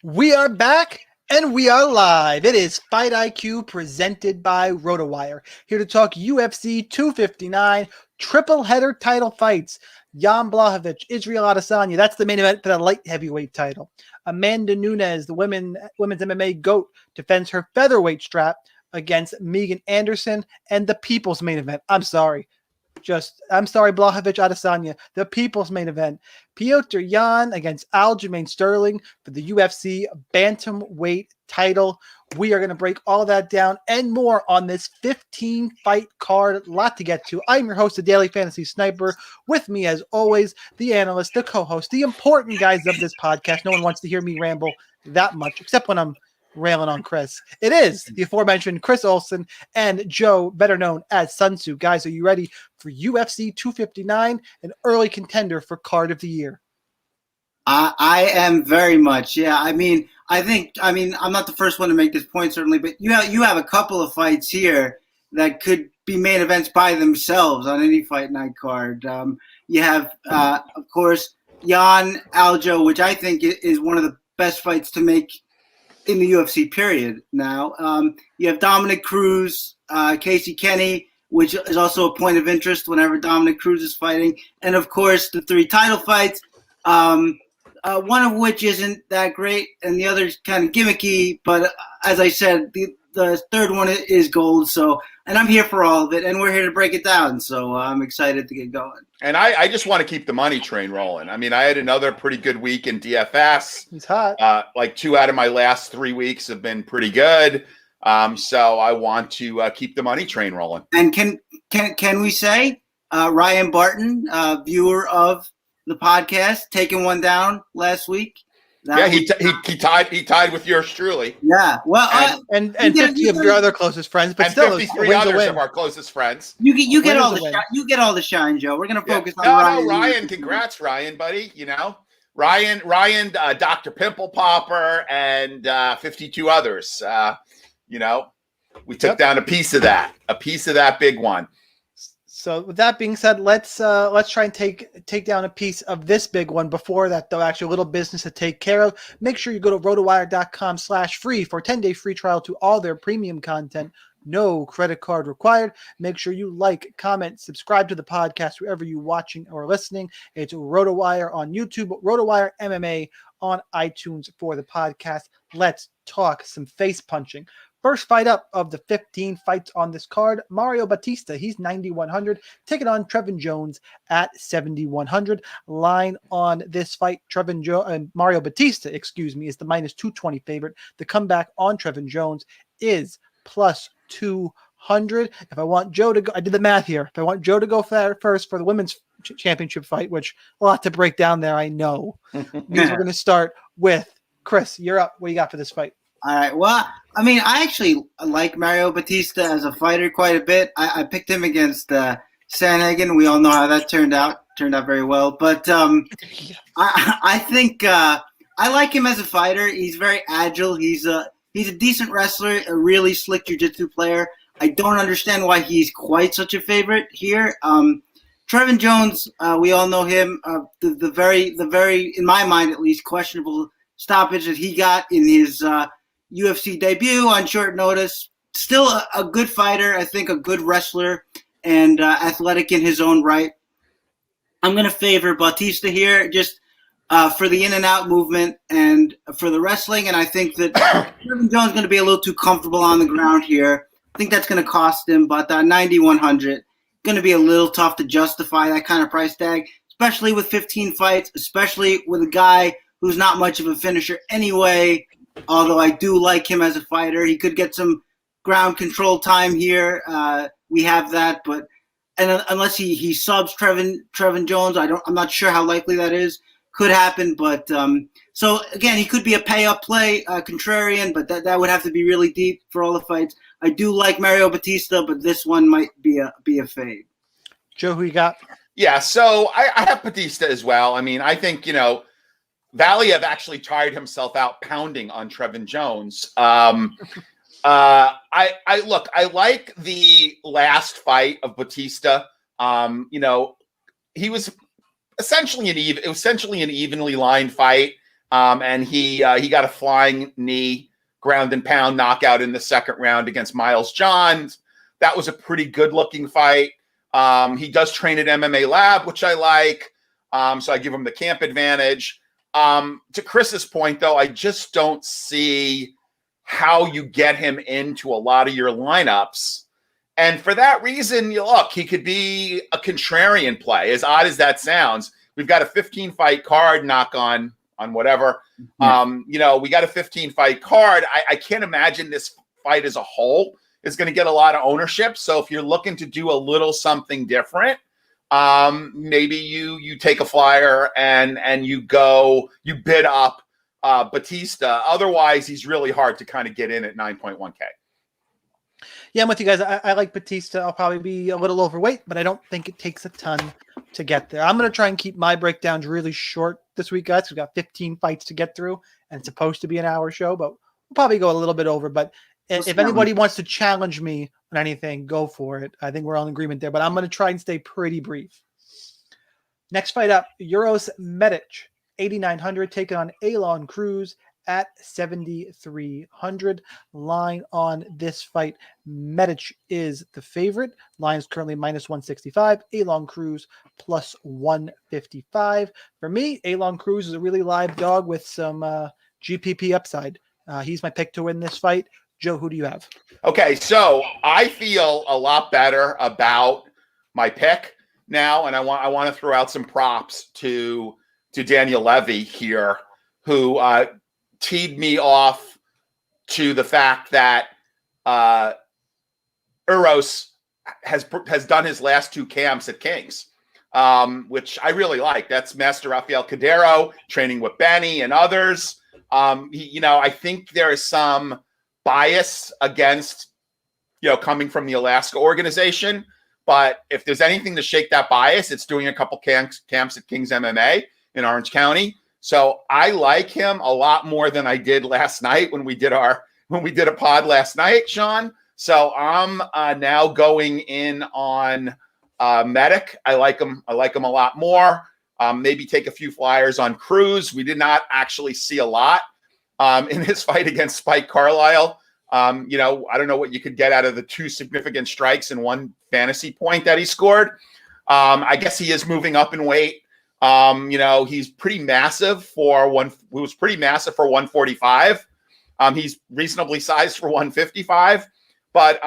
We are back and we are live. It is Fight IQ presented by RotoWire. Here to talk UFC 259 triple header title fights. Jan Blachowicz, Israel Adesanya. That's the main event for the light heavyweight title. Amanda Nunes, the women's MMA GOAT, defends her featherweight strap against Megan Anderson, and the people's main event. I'm sorry, Blachowicz Adesanya, the people's main event. Petr Yan against Aljamain Sterling for the UFC bantamweight title. We are going to break all that down and more on this 15-fight card. A lot to get to. I'm your host, the Daily Fantasy Sniper. With me, as always, the analyst, the co-host, the important guys of this podcast. No one wants to hear me ramble that much, except when I'm railing on Chris. It is the aforementioned Chris Olsen and Joe, better known as Sun Tzu. Guys, are you ready for UFC 259, an early contender for card of the year? I am very much. Yeah, I'm not the first one to make this point, certainly, but you have a couple of fights here that could be main events by themselves on any fight night card. You have, of course, Jan Aljo, which I think is one of the best fights to make in the UFC period now. You have Dominic Cruz, Casey Kenny, which is also a point of interest whenever Dominic Cruz is fighting. And, of course, the three title fights, one of which isn't that great and the other's kind of gimmicky. But as I said, the third one is gold. So, and I'm here for all of it, and we're here to break it down. So I'm excited to get going. And I just want to keep the money train rolling. I mean, I had another pretty good week in DFS. He's hot. Like 2 out of my last 3 weeks have been pretty good. So I want to keep the money train rolling. And can we say Ryan Barton, viewer of the podcast, taking one down last week? He tied with yours truly. Yeah, well, and 50 of your other closest friends, but and still 53 others of our closest friends. You get all the shine, Joe. We're gonna focus on Ryan. Ryan, congrats, Ryan, buddy. You know, Ryan, Dr. Pimple Popper, and 52 others. We took down a piece of that big one. So with that being said, let's try and take down a piece of this big one. Before that, though, actually a little business to take care of. Make sure you go to rotowire.com/free for a 10-day free trial to all their premium content. No credit card required. Make sure you like, comment, subscribe to the podcast wherever you're watching or listening. It's RotoWire on YouTube, RotoWire MMA on iTunes for the podcast. Let's talk some face punching. First fight up of the 15 fights on this card, Mario Bautista. He's 9,100, taking on Trevin Jones at 7,100. Line on this fight, Mario Bautista, is the minus 220 favorite. The comeback on Trevin Jones is plus 200. If I want Joe to go, I did the math here. If I want Joe to go first for the women's championship fight, which a lot to break down there, I know, means we're going to start with Chris. You're up. What do you got for this fight? All right. Well, I mean, I actually like Mario Bautista as a fighter quite a bit. I picked him against Sandhagen. We all know how that turned out. Turned out very well. But I think I like him as a fighter. He's very agile. He's a decent wrestler, a really slick jiu-jitsu player. I don't understand why he's quite such a favorite here. Trevin Jones, we all know him. The very, in my mind at least, questionable stoppage that he got in his UFC debut on short notice. Still a good fighter, I think a good wrestler and athletic in his own right. I'm going to favor Bautista here just for the in and out movement and for the wrestling. And I think that Trevin Jones is going to be a little too comfortable on the ground here. I think that's going to cost him, but 9,100 going to be a little tough to justify that kind of price tag, especially with 15 fights, especially with a guy who's not much of a finisher anyway. Although I do like him as a fighter. He could get some ground control time here. We have that, but unless he subs Trevin Jones, I'm not sure how likely that is. Could happen, but so again, he could be a pay-up play, contrarian, but that would have to be really deep for all the fights. I do like Mario Bautista, but this one might be a fade. Joe, who you got? Yeah, so I have Bautista as well. I mean, I think, Valiev actually tired himself out pounding on Trevin Jones. I like the last fight of Bautista. He was essentially an evenly lined fight. And he got a flying knee, ground and pound knockout in the second round against Miles Johns. That was a pretty good looking fight. He does train at MMA Lab, which I like. So I give him the camp advantage. To Chris's point, though, I just don't see how you get him into a lot of your lineups. And for that reason, look, he could be a contrarian play, as odd as that sounds. We've got a 15-fight card, knock on whatever. We got a 15-fight card. I can't imagine this fight as a whole is going to get a lot of ownership. So if you're looking to do a little something different, maybe you take a flyer and you bid up Bautista. Otherwise, he's really hard to kind of get in at 9.1K. Yeah, I'm with you guys. I like Bautista. I'll probably be a little overweight, but I don't think it takes a ton to get there. I'm going to try and keep my breakdowns really short this week, guys. We've got 15 fights to get through, and it's supposed to be an hour show, but we'll probably go a little bit over. But if anybody wants to challenge me on anything, go for it. I think we're all in agreement there, but I'm going to try and stay pretty brief. Next fight up, Uroš Medić, 8,900, taking on Aalon Cruz at 7,300. Line on this fight, Medić is the favorite. Line is currently minus 165. Aalon Cruz plus 155. For me, Aalon Cruz is a really live dog with some GPP upside. He's my pick to win this fight. Joe, who do you have? Okay, so I feel a lot better about my pick now, and I want to throw out some props to Daniel Levy here, who teed me off to the fact that Uroš has done his last two camps at Kings, which I really like. That's Master Rafael Cadero training with Benny and others. I think there is some bias against, coming from the Alaska organization. But if there's anything to shake that bias, it's doing a couple camps at Kings MMA in Orange County. So I like him a lot more than I did last night when we did a pod last night, Shaun. So I'm now going in on Medić. I like him a lot more. Maybe take a few flyers on Cruz. We did not actually see a lot in his fight against Spike Carlisle. I don't know what you could get out of the two significant strikes and one fantasy point that he scored. I guess he is moving up in weight. He's pretty massive for 145. He's reasonably sized for 155. But,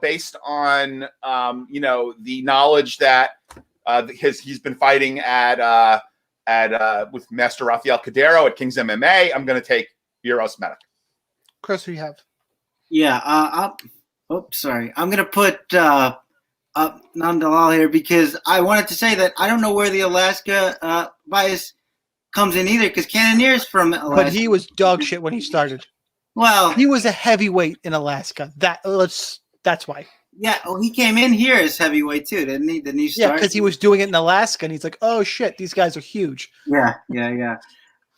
based on, the knowledge that he's been fighting with Master Rafael Cadero at Kings MMA, I'm going to take Uroš Medić. Chris, who do you have? Yeah. Sorry. I'm going to put Nandalal here because I wanted to say that I don't know where the Alaska bias comes in either because Cannonier's from Alaska. But he was dog shit when he started. Well, he was a heavyweight in Alaska. That's why. Yeah, well, he came in here as heavyweight too, didn't he? Didn't he start? Yeah, because he was doing it in Alaska, and he's like, "Oh shit, these guys are huge." Yeah.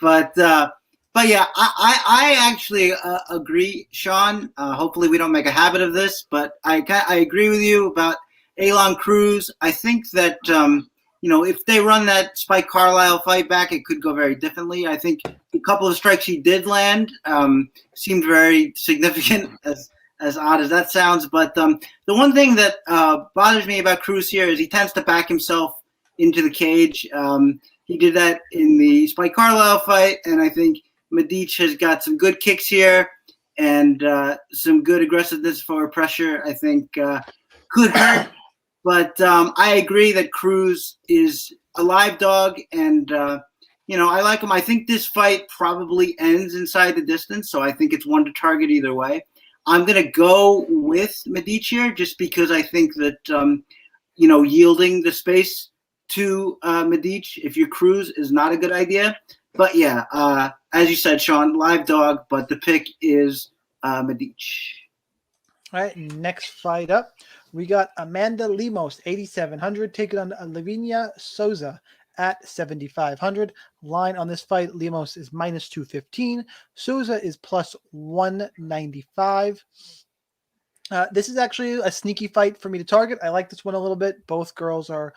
But yeah, I actually agree, Shaun. Hopefully, we don't make a habit of this, but I agree with you about Aalon Cruz. I think that if they run that Spike Carlisle fight back, it could go very differently. I think a couple of strikes he did land seemed very significant, as odd as that sounds. But the one thing that bothers me about Cruz here is he tends to back himself into the cage. He did that in the Spike Carlisle fight, and I think Medić has got some good kicks here and some good aggressiveness for pressure, I think could hurt. But I agree that Cruz is a live dog, and I like him. I think this fight probably ends inside the distance, so I think it's one to target either way. I'm going to go with Medić here just because I think that, yielding the space to Medić, if you're Cruz, is not a good idea. But, yeah, as you said, Shaun, live dog, but the pick is Medić. All right, next fight up, we got Amanda Lemos, 8,700, taking on Lívia Souza at 7,500. Line on this fight, Lemos is minus 215. Souza is plus 195. This is actually a sneaky fight for me to target. I like this one a little bit. Both girls are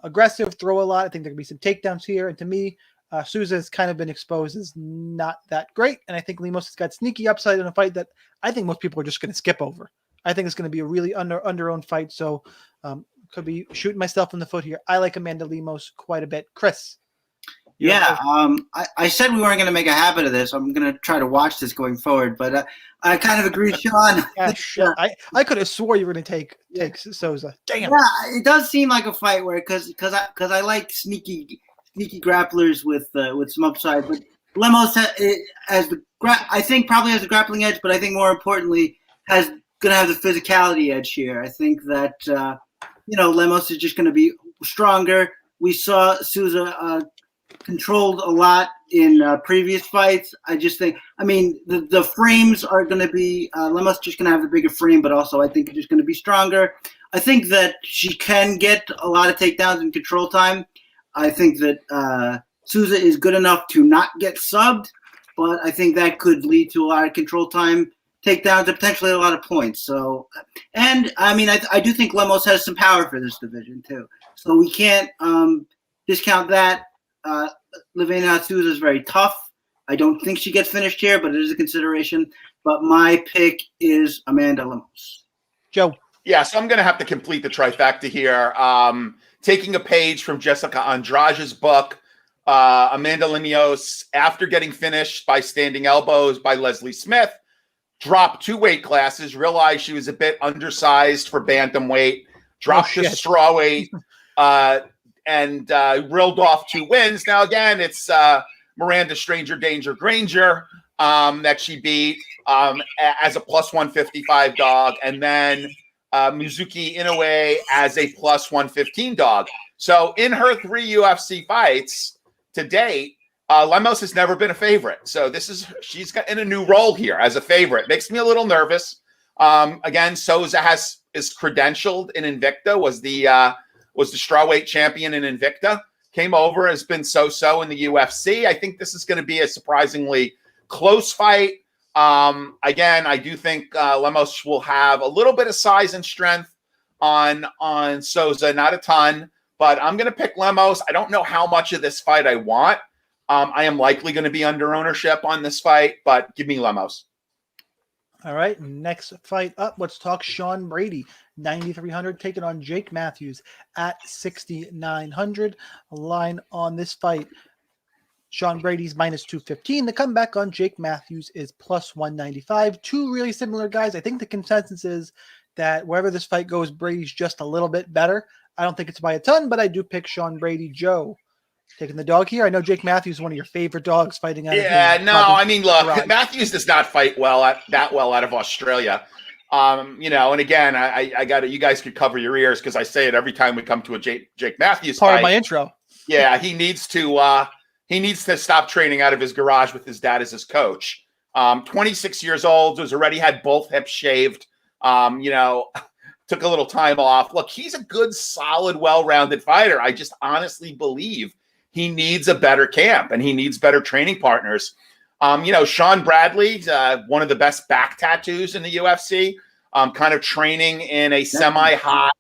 aggressive, throw a lot. I think there could be some takedowns here. And to me, Souza has kind of been exposed as not that great, and I think Lemos has got sneaky upside in a fight that I think most people are just going to skip over. I think it's going to be a really under-owned fight, so could be shooting myself in the foot here. I like Amanda Lemos quite a bit. Chris? Yeah, I said we weren't going to make a habit of this. I'm going to try to watch this going forward, but I kind of agree, Shaun. I could have swore you were going to take Souza. Damn. Yeah, it does seem like a fight where because I like sneaky grapplers with some upside, but Lemos I think probably has a grappling edge, but I think more importantly going to have the physicality edge here. I think that Lemos is just going to be stronger. We saw Souza controlled a lot in previous fights. I just think, the frames are going to be Lemos just going to have the bigger frame, but also I think it's just going to be stronger. I think that she can get a lot of takedowns in control time. I think that Souza is good enough to not get subbed, but I think that could lead to a lot of control time takedowns and potentially a lot of points. So, and I do think Lemos has some power for this division too. So we can't discount that. Lívia Souza is very tough. I don't think she gets finished here, but it is a consideration. But my pick is Amanda Lemos. Joe? Yeah, so I'm going to have to complete the trifecta here. Taking a page from Jessica Andrade's book, Amanda Lemos, after getting finished by standing elbows by Leslie Smith, dropped 2 weight classes, realized she was a bit undersized for bantamweight, dropped to strawweight, and reeled off 2 wins. Now, again, it's Miranda Stranger Danger Granger that she beat as a plus 155 dog, and then Mizuki Inoue as a plus 115 dog. So in her 3 UFC fights to date, Lemos has never been a favorite. So she's got in a new role here as a favorite. Makes me a little nervous. Again, Souza is credentialed in Invicta, was the strawweight champion in Invicta, came over, has been so-so in the UFC. I think this is going to be a surprisingly close fight. Again, I do think Lemos will have a little bit of size and strength on Souza, not a ton, but I'm going to pick Lemos. I don't know how much of this fight I want. I am likely going to be under ownership on this fight, but give me Lemos. All right, next fight up, let's talk Shaun Brady, 9,300, taking on Jake Matthews at 6,900. A line on this fight, Shaun Brady's minus 215. The comeback on Jake Matthews is plus 195. 2 really similar guys. I think the consensus is that wherever this fight goes, Brady's just a little bit better. I don't think it's by a ton, but I do pick Shaun Brady. Joe, taking the dog here. I know Jake Matthews is one of your favorite dogs fighting out of look, Matthews does not fight that well out of Australia. And again, I got it. You guys could cover your ears because I say it every time we come to a Jake Matthews part fight. of my intro. Yeah, he needs to stop training out of his garage with his dad as his coach. 26 years old, has already had both hips shaved. Took a little time off. Look, he's a good, solid, well-rounded fighter. I just honestly believe he needs a better camp and he needs better training partners. Sean Bradley, one of the best back tattoos in the UFC, kind of training in a semi-hot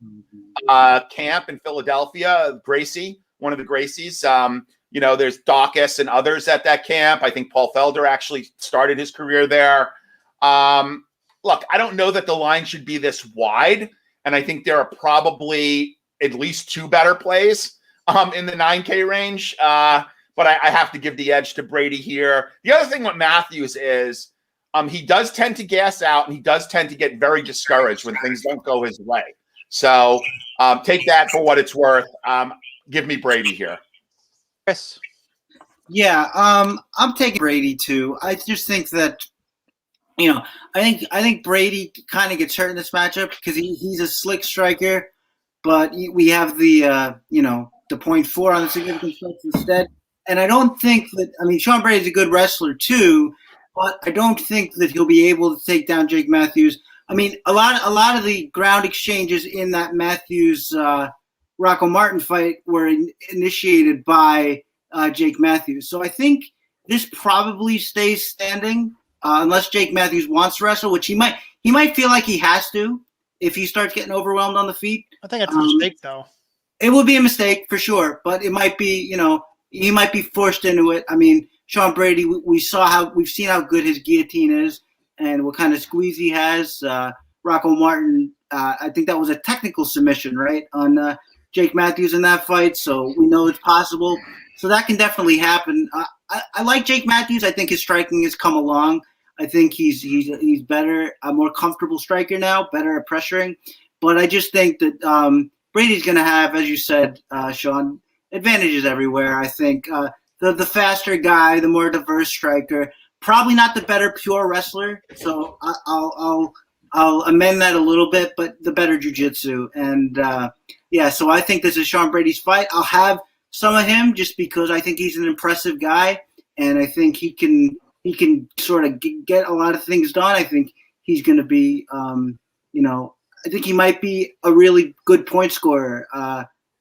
camp in Philadelphia. Gracie, one of the Gracies. There's Dawkins and others at that camp. I think Paul Felder actually started his career there. Look, I don't know that the line should be this wide, and I think there are probably at least 2 better plays in the 9K range. But I have to give the edge to Brady here. The other thing with Matthews is he does tend to gas out, and he does tend to get very discouraged when things don't go his way. So take that for what it's worth. Give me Brady here. Chris? Yeah, I'm taking Brady too. I just think that, I think Brady kind of gets hurt in this matchup because he's a slick striker, but we have the 0.4 on the significant strikes instead. And I don't think that Shaun Brady's a good wrestler too, but I don't think that he'll be able to take down Jake Matthews. A lot of the ground exchanges in that Matthews Rocco Martin fight were initiated by Jake Matthews. So I think this probably stays standing unless Jake Matthews wants to wrestle, which he might feel like he has to if he starts getting overwhelmed on the feet. I think that's a mistake, though. It would be a mistake for sure, but it might be, he might be forced into it. I mean, Sean Brady, we've seen how good his guillotine is and what kind of squeeze he has. Rocco Martin, I think that was a technical submission, right, on Jake Matthews in that fight. So we know it's possible. So that can definitely happen. I like Jake Matthews. I think his striking has come along. I think he's better, a more comfortable striker now, better at pressuring. But I just think that Brady's going to have, as you said, Shaun, advantages everywhere. I think the faster guy, the more diverse striker, probably not the better pure wrestler. So I'll amend that a little bit, but the better jiu-jitsu. And so I think this is Sean Brady's fight. I'll have some of him just because I think he's an impressive guy, and I think he can sort of get a lot of things done. I think he's going to be, I think he might be a really good point scorer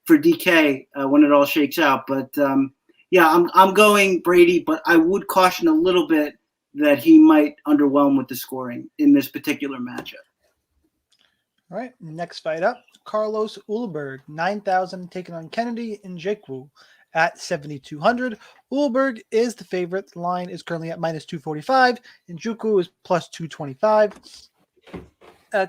for DK when it all shakes out. But I'm going Brady, but I would caution a little bit that he might underwhelm with the scoring in this particular matchup. All right, next fight up, Carlos Ulberg, 9,000 taking on Kennedy Nzechukwu at 7,200. Ulberg is the favorite. The line is currently at -245. Nzechukwu is +225.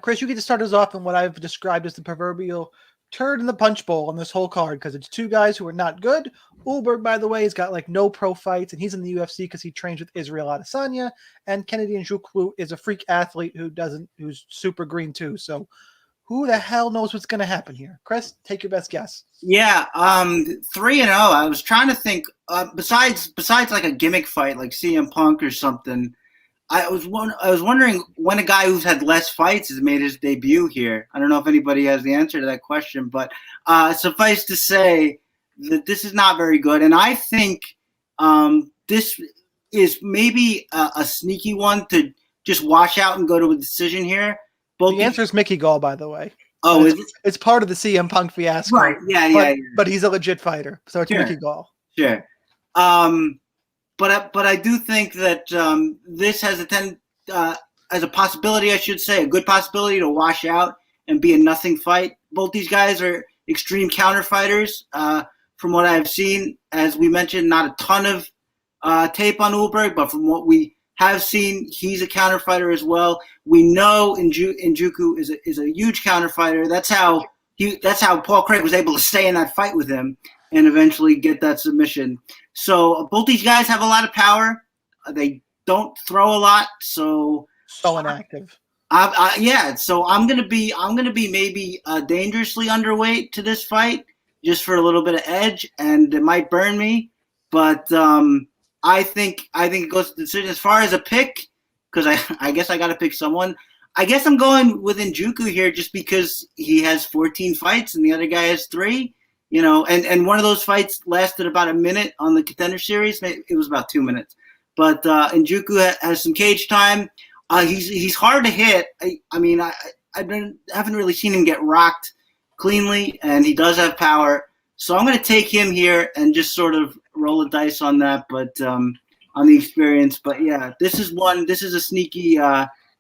Chris, you get to start us off in what I've described as the proverbial turd in the punch bowl on this whole card because it's two guys who are not good. Ulberg, by the way, has got like no pro fights, and he's in the UFC because he trains with Israel Adesanya. And Kennedy Nzechukwu is a freak athlete who's super green too. So who the hell knows what's going to happen here? Chris, take your best guess. Yeah, 3-0. I was trying to think. Besides like a gimmick fight like CM Punk or something. I was wondering when a guy who's had less fights has made his debut here. I don't know if anybody has the answer to that question, but suffice to say that this is not very good. And I think this is maybe a sneaky one to just wash out and go to a decision here. The answer is Mickey Gall, by the way. Oh, it's part of the CM Punk fiasco. Right, yeah. But he's a legit fighter, so it's Mickey Gall. Sure. But I do think that this has as a possibility, I should say, a good possibility to wash out and be a nothing fight. Both these guys are extreme counter fighters. From what I've seen, as we mentioned, not a ton of tape on Ulberg, but from what we have seen, he's a counter fighter as well. We know Nzechukwu is a huge counter fighter. That's how Paul Craig was able to stay in that fight with him and eventually get that submission. So both these guys have a lot of power. They don't throw a lot, so inactive. So I'm gonna be maybe dangerously underweight to this fight, just for a little bit of edge, and it might burn me. But I think it goes to decision. As far as a pick, because I guess I got to pick someone. I guess I'm going with Nzechukwu here, just because he has 14 fights and the other guy has 3. And one of those fights lasted about a minute on the Contender Series. It was about 2 minutes. But Nzechukwu has some cage time. He's hard to hit. I haven't really seen him get rocked cleanly, and he does have power. So I'm going to take him here and just sort of roll the dice on that, but on the experience. But yeah, this is a sneaky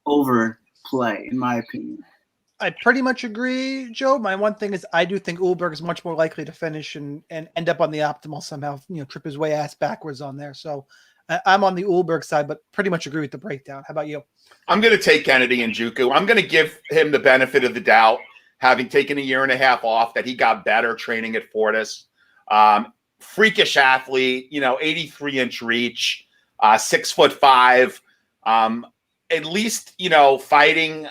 overplay, in my opinion. I pretty much agree, Joe. My one thing is I do think Ulberg is much more likely to finish and end up on the optimal somehow, trip his way ass backwards on there. So I'm on the Ulberg side, but pretty much agree with the breakdown. How about you? I'm going to take Kennedy Nzechukwu. I'm going to give him the benefit of the doubt, having taken a year and a half off, that he got better training at Fortis. Freakish athlete, 83-inch reach, 6'5". At least, fighting,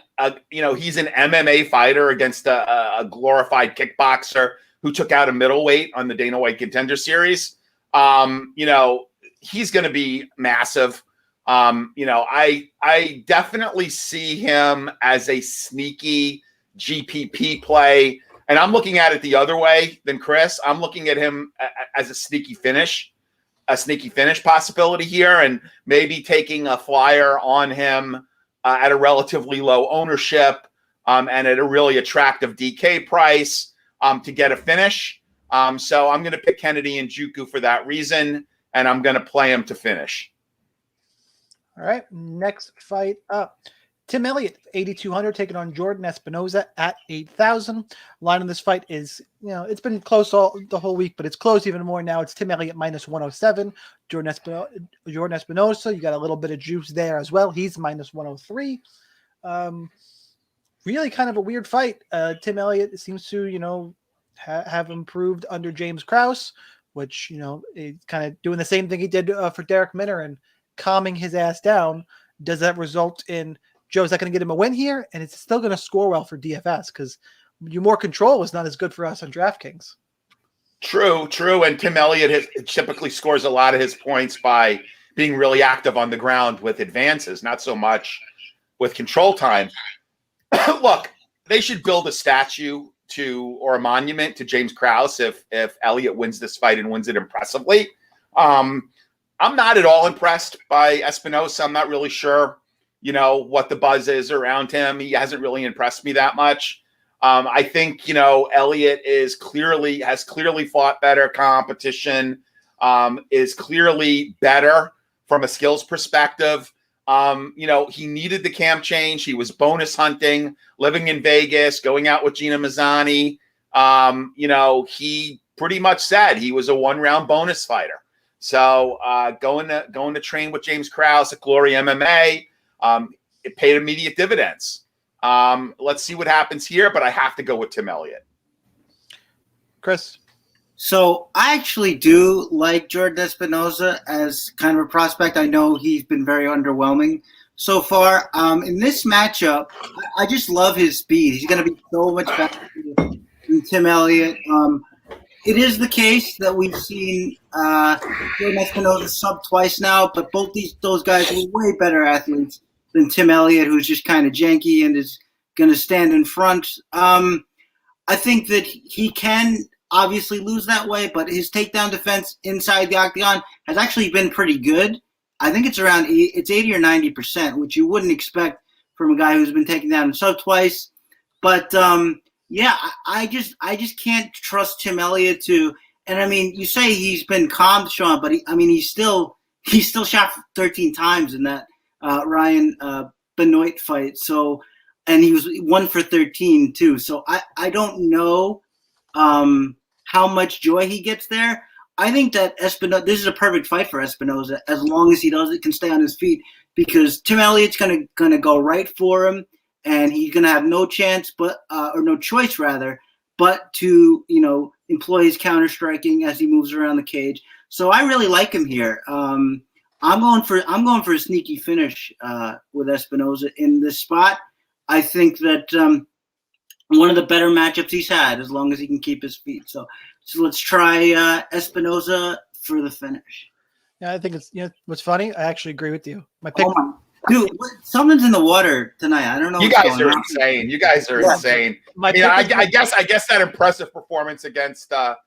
he's an MMA fighter against a glorified kickboxer who took out a middleweight on the Dana White Contender Series. He's going to be massive. I definitely see him as a sneaky GPP play. And I'm looking at it the other way than Chris. I'm looking at him as a sneaky finish possibility here, and maybe taking a flyer on him at a relatively low ownership and at a really attractive DK price to get a finish. So I'm going to pick Kennedy Nzechukwu for that reason, and I'm going to play him to finish. All right, next fight up. Tim Elliott, 8,200, taking on Jordan Espinosa at 8,000. Line on this fight is, it's been close the whole week, but it's close even more now. It's Tim Elliott minus 107. Jordan Espinosa, you got a little bit of juice there as well. He's minus 103. Really kind of a weird fight. Tim Elliott seems to, have improved under James Krause, which, is kind of doing the same thing he did for Derek Minner and calming his ass down. Does that result in Joe's not going to get him a win here? And it's still going to score well for DFS because your more control is not as good for us on DraftKings. True. And Tim Elliott typically scores a lot of his points by being really active on the ground with advances, not so much with control time. Look, they should build a statue or a monument to James Krause if Elliott wins this fight and wins it impressively. I'm not at all impressed by Espinosa. I'm not really sure, what the buzz is around him. He hasn't really impressed me that much. I think, Elliott has clearly fought better competition, is clearly better from a skills perspective. He needed the camp change. He was bonus hunting, living in Vegas, going out with Gina Mazzani. He pretty much said he was a one-round bonus fighter. So going to train with James Krause at Glory MMA, it paid immediate dividends. Let's see what happens here, but I have to go with Tim Elliott. Chris? So I actually do like Jordan Espinosa as kind of a prospect. I know he's been very underwhelming so far. In this matchup, I just love his speed. He's going to be so much better than Tim Elliott. It is the case that we've seen Jordan Espinosa sub twice now, but both those guys are way better athletes than Tim Elliott, who's just kind of janky and is going to stand in front. I think that he can obviously lose that way, but his takedown defense inside the octagon has actually been pretty good. I think it's around 80 or 90%, which you wouldn't expect from a guy who's been taken down and sub twice. But I just can't trust Tim Elliott to. And I mean, you say he's been calmed, Shaun, but he still shot 13 times in that Ryan Benoit fight. So, and he was 1 for 13 too. So I don't know how much joy he gets there. I think that Espinosa, this is a perfect fight for Espinosa as long as he can stay on his feet, because Tim Elliott's gonna go right for him, and he's gonna have no chance, or no choice rather, but to employ his counter striking as he moves around the cage. So I really like him here. I'm going for a sneaky finish with Espinosa in this spot. I think that one of the better matchups he's had, as long as he can keep his feet. So let's try Espinosa for the finish. Yeah, I think it's what's funny. I actually agree with you. My pick, dude, something's in the water tonight. I don't know. You guys are insane. You guys are insane. I guess that impressive performance against Eric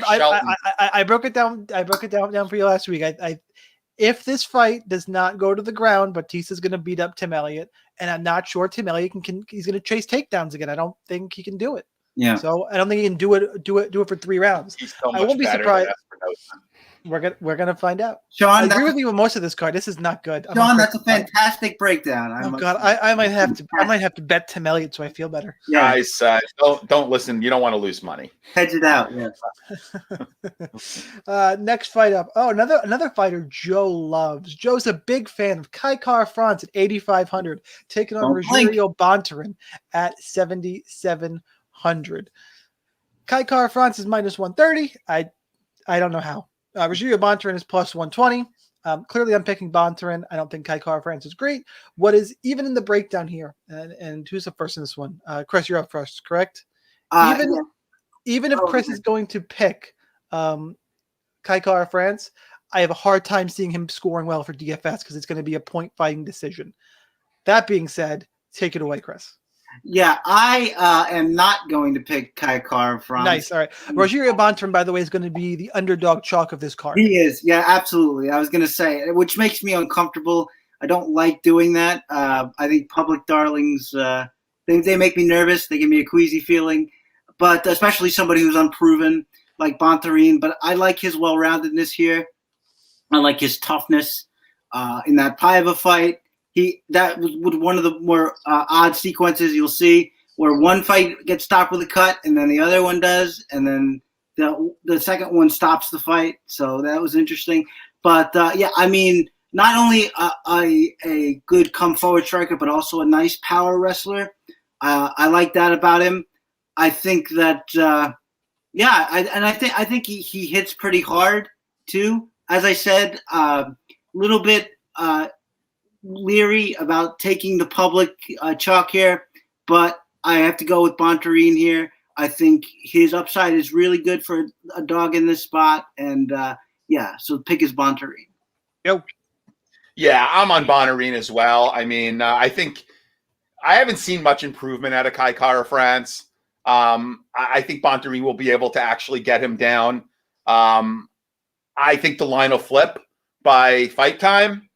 Shelton. I broke it down. I broke it down for you last week. If this fight does not go to the ground, Bautista's going to beat up Tim Elliott, and I'm not sure Tim Elliott he's going to chase takedowns again. I don't think he can do it. Yeah. So I don't think he can do it for 3 rounds. He's so much I won't be surprised. We're gonna find out. Shaun, I agree with you with most of this card. This is not good. Shaun, that's a fantastic breakdown. I might have to bet Tim Elliott so I feel better. Yeah. Guys, don't listen. You don't want to lose money. Hedge it out. Yeah. Next fight up. Oh, another fighter Joe loves. Joe's a big fan of Kai Kara-France at 8,500, taking on Rogério Bontorin at 7,700. Kai Kara-France is minus 130. I don't know how. Rogério Bontorin is plus 120. Clearly, I'm picking Bontorin. I don't think Kai Kara-France is great. What is even in the breakdown here? And who's the first in this one? Chris, you're up first, correct? Even if Chris is going to pick Kai Kara-France, I have a hard time seeing him scoring well for DFS because it's going to be a point fighting decision. That being said, take it away, Chris. Yeah, I am not going to pick Kai Kara-France. Nice. All right. Rogério Bontorin, by the way, is going to be the underdog chalk of this card. He is. Yeah, absolutely. I was going to say, which makes me uncomfortable. I don't like doing that. I think public darlings, they make me nervous. They give me a queasy feeling. But especially somebody who's unproven like Bontorin. But I like his well-roundedness here. I like his toughness in that Paiva fight. that was one of the more odd sequences you'll see, where one fight gets stopped with a cut, and then the other one does, and then the second one stops the fight. So that was interesting. But yeah, I mean, not only a good come forward striker, but also a nice power wrestler. I like that about him. I think that I think he hits pretty hard too. As I said, little bit leery about taking the public chalk here, but I have to go with Bontorin here. I think his upside is really good for a dog in this spot, and so the pick is Bontorin. Yo. Yeah, I'm on Bontorin as well. I mean, I think I haven't seen much improvement out of Kai Kara France. I think Bontorin will be able to actually get him down. I think the line will flip by fight time.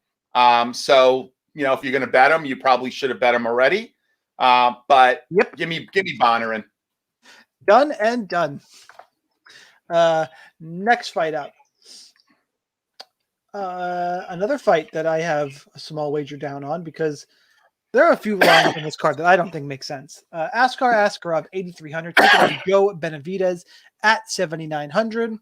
So, if you're going to bet him, you probably should have bet him already. But yep. Give me Bontorin. Done and done. Next fight up. Another fight that I have a small wager down on because there are a few lines in this card that I don't think make sense. Askarov 8,300, taking on Joe Benavidez at 7,900.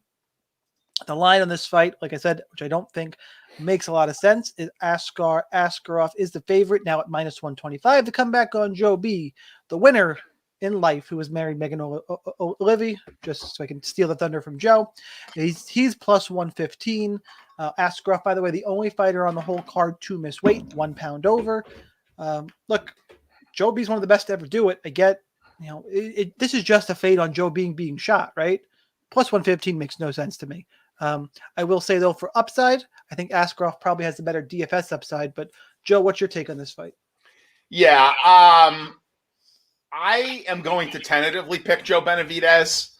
The line on this fight, like I said, which I don't think makes a lot of sense, is Askarov is the favorite now at minus 125 to come back on Joe B, the winner in life, who was married Megan Olivey, just so I can steal the thunder from Joe. He's plus 115. Askarov, by the way, the only fighter on the whole card to miss weight, 1 pound over. Look, Joe B's one of the best to ever do it. I get, this is just a fade on Joe being shot, right? Plus 115 makes no sense to me. I will say, though, for upside, I think Askarov probably has the better DFS upside. But, Joe, what's your take on this fight? Yeah, I am going to tentatively pick Joe Benavidez.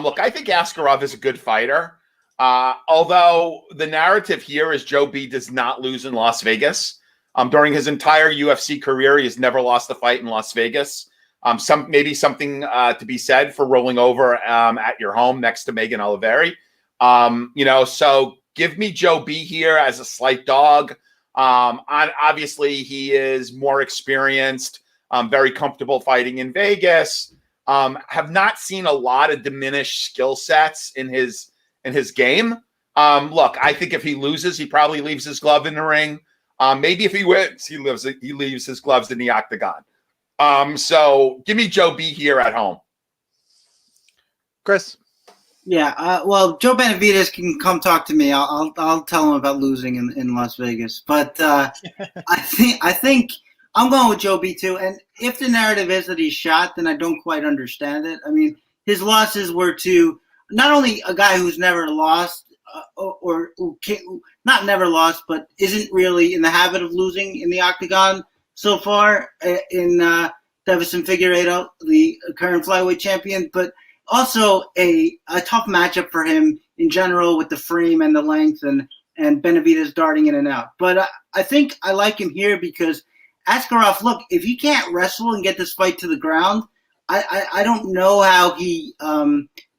Look, I think Askarov is a good fighter. Although the narrative here is Joe B does not lose in Las Vegas. During his entire UFC career, he has never lost a fight in Las Vegas. Maybe something to be said for rolling over at your home next to Megan Oliveri. So give me Joe B here as a slight dog. Obviously, he is more experienced, very comfortable fighting in Vegas. Have not seen a lot of diminished skill sets in his game. Look, I think if he loses, he probably leaves his glove in the ring. Maybe if he wins, he leaves his gloves in the octagon. So give me Joe B here at home. Chris. Yeah, well, Joe Benavidez can come talk to me. I'll tell him about losing in Las Vegas. But I think I'm going with Joe B too. And if the narrative is that he's shot, then I don't quite understand it. I mean, his losses were to not only a guy who's never lost, or who not never lost, but isn't really in the habit of losing in the octagon so far, in Deiveson Figueiredo, the current flyweight champion, but also a tough matchup for him in general with the frame and the length and Benavidez darting in and out. But I think I like him here because Askarov, look, if he can't wrestle and get this fight to the ground, I don't know how he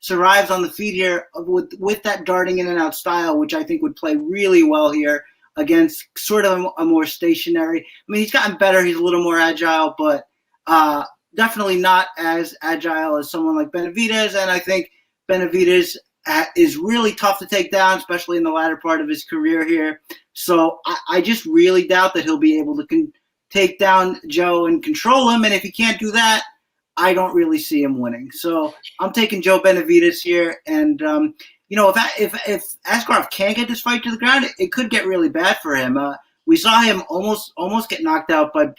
survives on the feet here with that darting in and out style, which I think would play really well here against sort of a more stationary. I mean, he's gotten better. He's a little more agile, but definitely not as agile as someone like Benavidez. And I think Benavidez is really tough to take down, especially in the latter part of his career here. So I just really doubt that he'll be able to take down Joe and control him. And if he can't do that, I don't really see him winning. So I'm taking Joe Benavidez here. And, if Askarov can't get this fight to the ground, it could get really bad for him. We saw him almost get knocked out by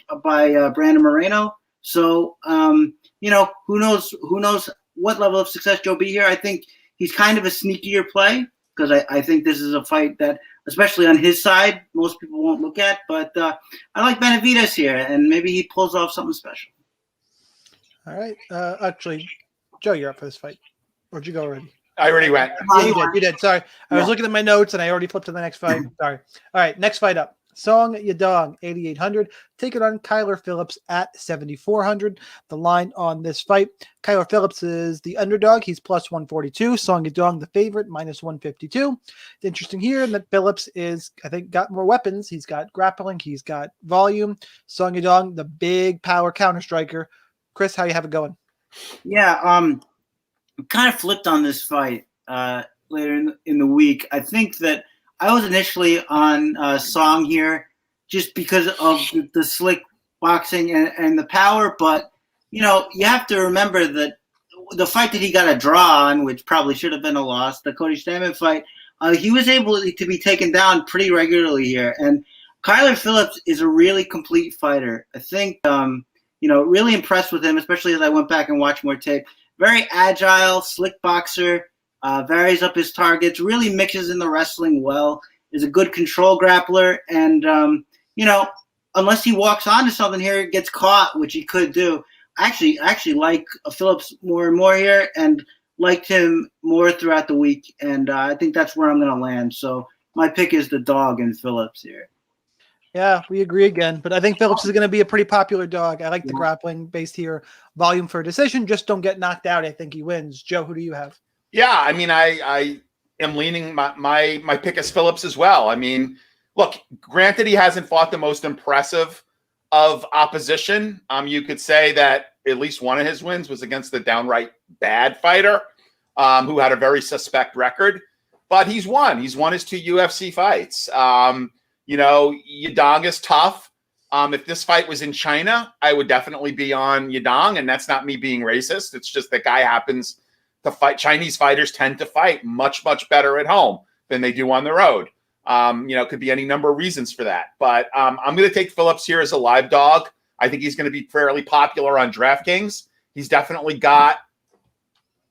Brandon Moreno. So, who knows what level of success Joe B here. I think he's kind of a sneakier play because I think this is a fight that, especially on his side, most people won't look at. But I like Benavidez here, and maybe he pulls off something special. All right. Actually, Joe, you're up for this fight. Where'd you go already? I already went. Yeah, you did. Sorry. I was looking at my notes, and I already flipped to the next fight. Sorry. All right, next fight up. Song Yadong, 8,800. Take it on Kyler Phillips at 7,400. The line on this fight, Kyler Phillips is the underdog. He's plus 142. Song Yadong, the favorite, minus 152. It's interesting here that Phillips is, I think, got more weapons. He's got grappling. He's got volume. Song Yadong, the big power counter striker. Chris, how you have it going? Yeah, kind of flipped on this fight later in the week. I think that I was initially on Song here just because of the slick boxing and the power. But, you know, you have to remember that the fight that he got a draw on, which probably should have been a loss, the Cody Stamann fight, he was able to be taken down pretty regularly here. And Kyler Phillips is a really complete fighter. I think, really impressed with him, especially as I went back and watched more tape. Very agile, slick boxer. Varies up his targets, really mixes in the wrestling well, is a good control grappler, and, unless he walks onto something here, gets caught, which he could do. I actually like Phillips more and more here and liked him more throughout the week, and I think that's where I'm going to land. So my pick is the dog in Phillips here. Yeah, we agree again, but I think Phillips is going to be a pretty popular dog. I like the grappling based here. Volume for a decision, just don't get knocked out. I think he wins. Joe, who do you have? Yeah, I mean, I am leaning my pick is Phillips as well. I mean, look, granted, he hasn't fought the most impressive of opposition. You could say that at least one of his wins was against the downright bad fighter who had a very suspect record, but he's won. He's won his 2 UFC fights. Yadong is tough. If this fight was in China, I would definitely be on Yadong, and that's not me being racist. It's just the guy happens to fight. Chinese fighters tend to fight much, much better at home than they do on the road. Could be any number of reasons for that. But I'm going to take Phillips here as a live dog. I think he's going to be fairly popular on DraftKings. He's definitely got,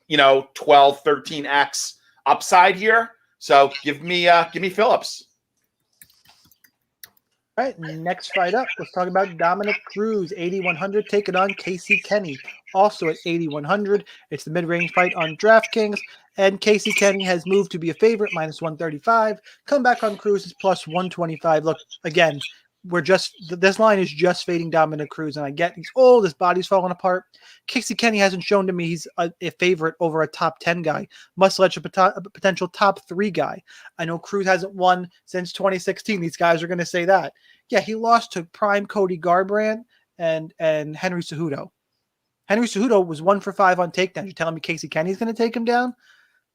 12, 13x upside here. So give me Phillips. All right, next fight up, let's talk about Dominick Cruz, 8,100. Take it on Casey Kenny, also at 8,100. It's the mid-range fight on DraftKings, and Casey Kenny has moved to be a favorite, minus 135. Come back on Cruz is plus 125. Look, again, this line is just fading Dominick Cruz, and I get he's old, his body's falling apart. Casey Kenny hasn't shown to me he's a favorite over a top 10 guy, much less a potential top 3 guy. I know Cruz hasn't won since 2016. These guys are going to say that. Yeah, he lost to prime Cody Garbrandt and Henry Cejudo. Henry Cejudo was 1 for 5 on takedowns. You're telling me Casey Kenny's going to take him down?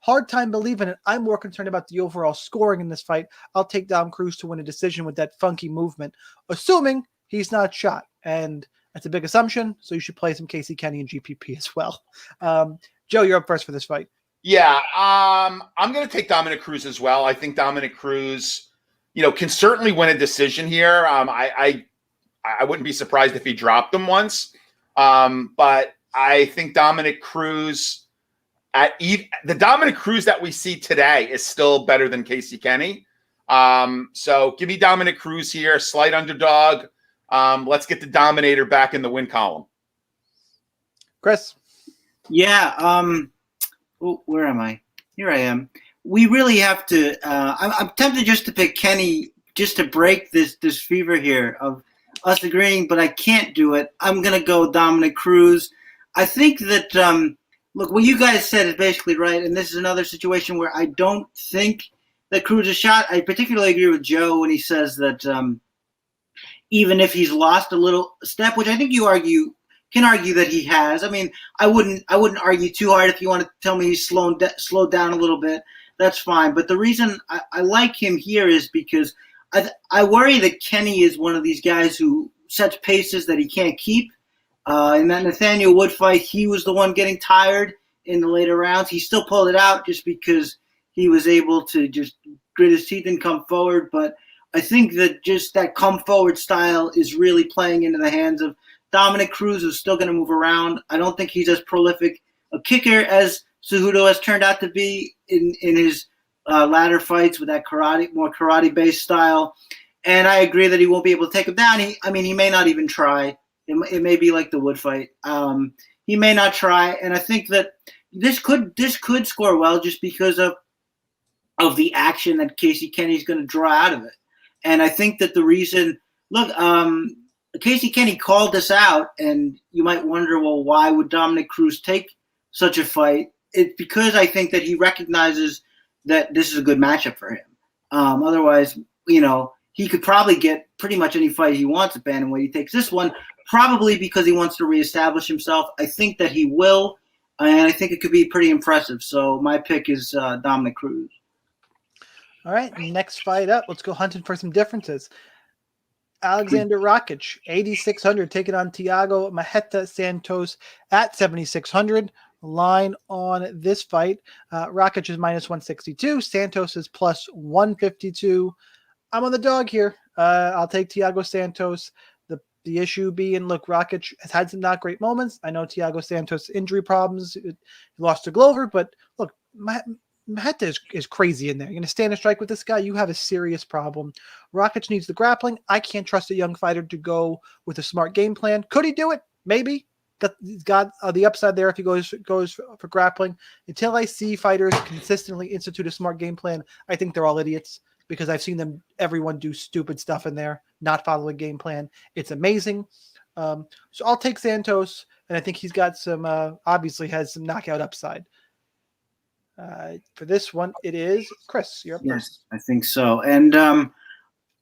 Hard time believing it. I'm more concerned about the overall scoring in this fight. I'll take Dom Cruz to win a decision with that funky movement, assuming he's not shot. And that's a big assumption, so you should play some Casey Kenny and GPP as well. Joe, you're up first for this fight. Yeah, I'm going to take Dominick Cruz as well. I think Dominick Cruz, can certainly win a decision here. I wouldn't be surprised if he dropped him once. But I think Dominick Cruz the Dominick Cruz that we see today is still better than Casey Kenny. So give me Dominick Cruz here, slight underdog. Let's get the Dominator back in the win column. Chris. Yeah. Where am I? Here I am. We really have to. I'm tempted just to pick Kenny just to break this fever here of us agreeing, but I can't do it. I'm gonna go Dominick Cruz. I think that. Look, what you guys said is basically right, and this is another situation where I don't think that Cruz is shot. I particularly agree with Joe when he says that even if he's lost a little step, which I think you can argue that he has. I mean, I wouldn't argue too hard if you want to tell me he's slowed down a little bit. That's fine. But the reason I like him here is because I worry that Kenny is one of these guys who sets paces that he can't keep. In that Nathaniel Wood fight, he was the one getting tired in the later rounds. He still pulled it out just because he was able to just grit his teeth and come forward. But I think that just that come forward style is really playing into the hands of Dominick Cruz, who's still going to move around. I don't think he's as prolific a kicker as Cejudo has turned out to be in his latter fights with that more karate-based style. And I agree that he won't be able to take him down. He may not even try. It may be like the Wood fight. He may not try, and I think that this could score well just because of the action that Casey Kenny's going to draw out of it. And I think that the reason, look, Casey Kenny called this out, and you might wonder, well, why would Dominic Cruz take such a fight? It's because I think that he recognizes that this is a good matchup for him. Otherwise, he could probably get pretty much any fight he wants at bantamweight. He takes this one probably because he wants to reestablish himself. I think that he will, and I think it could be pretty impressive. So my pick is Dominic Cruz. All right, next fight up. Let's go hunting for some differences. Alexander Rakic, 8,600, taking on Thiago Marreta Santos at 7,600. Line on this fight, Rakic is minus 162. Santos is plus 152. I'm on the dog here. I'll take Thiago Santos. The issue being, look, Rakic has had some not great moments. I know Thiago Santos injury problems. He lost to Glover, but look, Marreta is crazy in there. You're going to stand and strike with this guy, you have a serious problem. Rakic needs the grappling. I can't trust a young fighter to go with a smart game plan. Could he do it? Maybe. He's got the upside there if he goes for grappling. Until I see fighters consistently institute a smart game plan, I think they're all idiots, because I've seen everyone do stupid stuff in there, not follow a game plan. It's amazing. So I'll take Santos, and I think he's got some, obviously has some knockout upside. For this one, it is Chris. You're up Yes, first. I think so. And I'm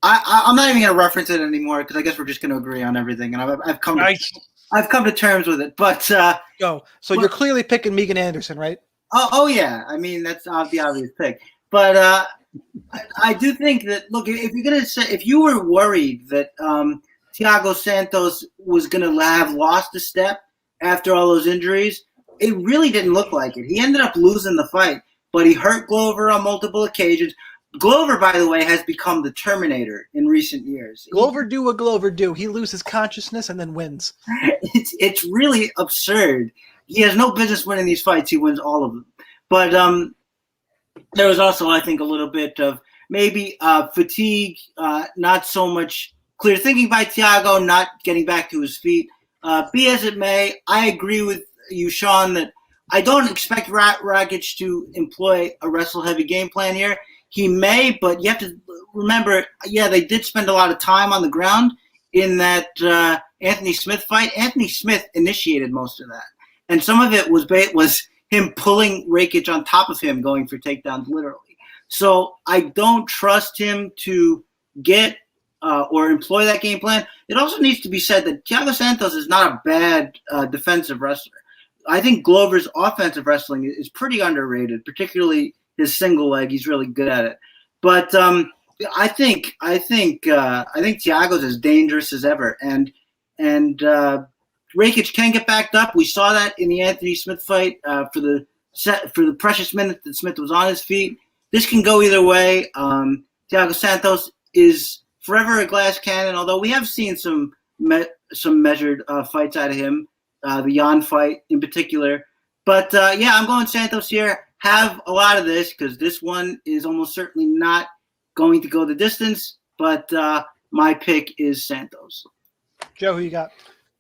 not even going to reference it anymore, because I guess we're just going to agree on everything. And I've come to terms with it. But So you're clearly picking Megan Anderson, right? Oh yeah. I mean, that's the obvious pick. But I do think that, look, if you were worried that Thiago Santos was going to have lost a step after all those injuries, it really didn't look like it. He ended up losing the fight, but he hurt Glover on multiple occasions. Glover, by the way, has become the Terminator in recent years. Glover do what Glover do. He loses consciousness and then wins. It's really absurd. He has no business winning these fights. He wins all of them. But there was also, I think, a little bit of maybe fatigue, not so much clear thinking by Thiago, not getting back to his feet. Be as it may, I agree with you, Shaun, that I don't expect Rakic to employ a wrestle-heavy game plan here. He may, but you have to remember, they did spend a lot of time on the ground in that Anthony Smith fight. Anthony Smith initiated most of that. And some of it was him pulling Rakic on top of him, going for takedowns, literally. So I don't trust him to get or employ that game plan. It also needs to be said that Thiago Santos is not a bad defensive wrestler. I think Glover's offensive wrestling is pretty underrated, particularly his single leg. He's really good at it. But I think Thiago's as dangerous as ever, and Rakic can get backed up. We saw that in the Anthony Smith fight for the precious minute that Smith was on his feet. This can go either way. Thiago Santos is forever a glass cannon, although we have seen some measured fights out of him. The Jan fight in particular. But, I'm going Santos here. Have a lot of this, because this one is almost certainly not going to go the distance. But my pick is Santos. Joe, who you got?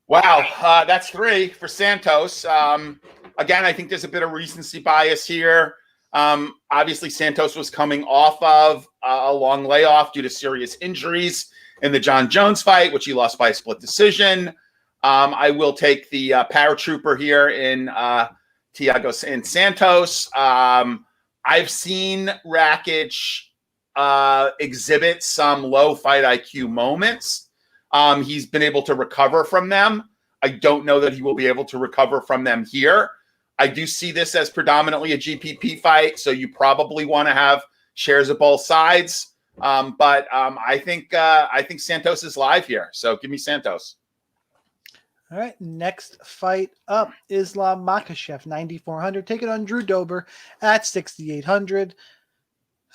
Wow, that's 3 for Santos. Again, I think there's a bit of recency bias here. Obviously, Santos was coming off of a long layoff due to serious injuries in the John Jones fight, which he lost by a split decision. I will take the paratrooper here in Thiago and Santos. I've seen Rakic exhibit some low fight IQ moments. He's been able to recover from them. I don't know that he will be able to recover from them here. I do see this as predominantly a GPP fight, so you probably want to have shares of both sides. But I think Santos is live here, so give me Santos. All right, next fight up, Islam Makhachev, 9,400, taking on Drew Dober at 6,800.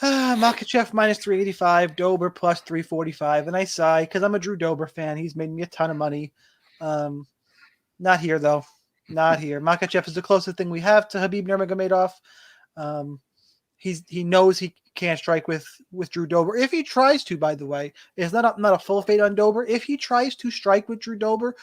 Makhachev minus 385, Dober plus 345, and I sigh because I'm a Drew Dober fan. He's made me a ton of money. Not here, though. Not here. Makhachev is the closest thing we have to Khabib Nurmagomedov. He knows he can't strike with Drew Dober. If he tries to, by the way, it's not a full fade on Dober. If he tries to strike with Drew Dober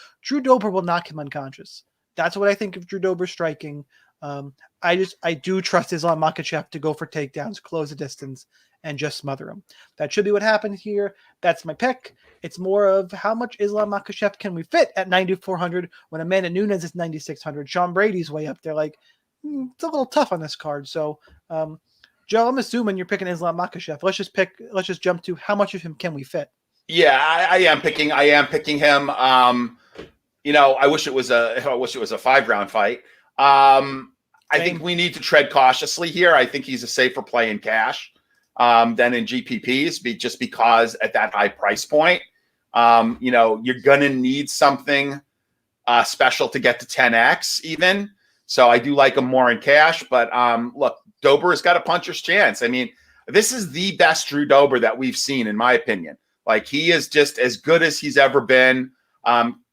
will knock him unconscious. That's what I think of Drew Dober striking. I do trust Islam Makhachev to go for takedowns, close the distance, and just smother him. That should be what happened here. That's my pick. It's more of how much Islam Makhachev can we fit at 9,400 when Amanda Nunes is 9,600. Sean Brady's way up there. Like, it's a little tough on this card. So, Joe, I'm assuming you're picking Islam Makhachev. Let's just jump to how much of him can we fit? Yeah, I am picking him. I wish it was a 5-round fight. I think we need to tread cautiously here. I think he's a safer play in cash than in GPPs, just because at that high price point, you're gonna need something special to get to 10x even. So I do like him more in cash. But look, Dober has got a puncher's chance. I mean, this is the best Drew Dober that we've seen, in my opinion. Like, he is just as good as he's ever been.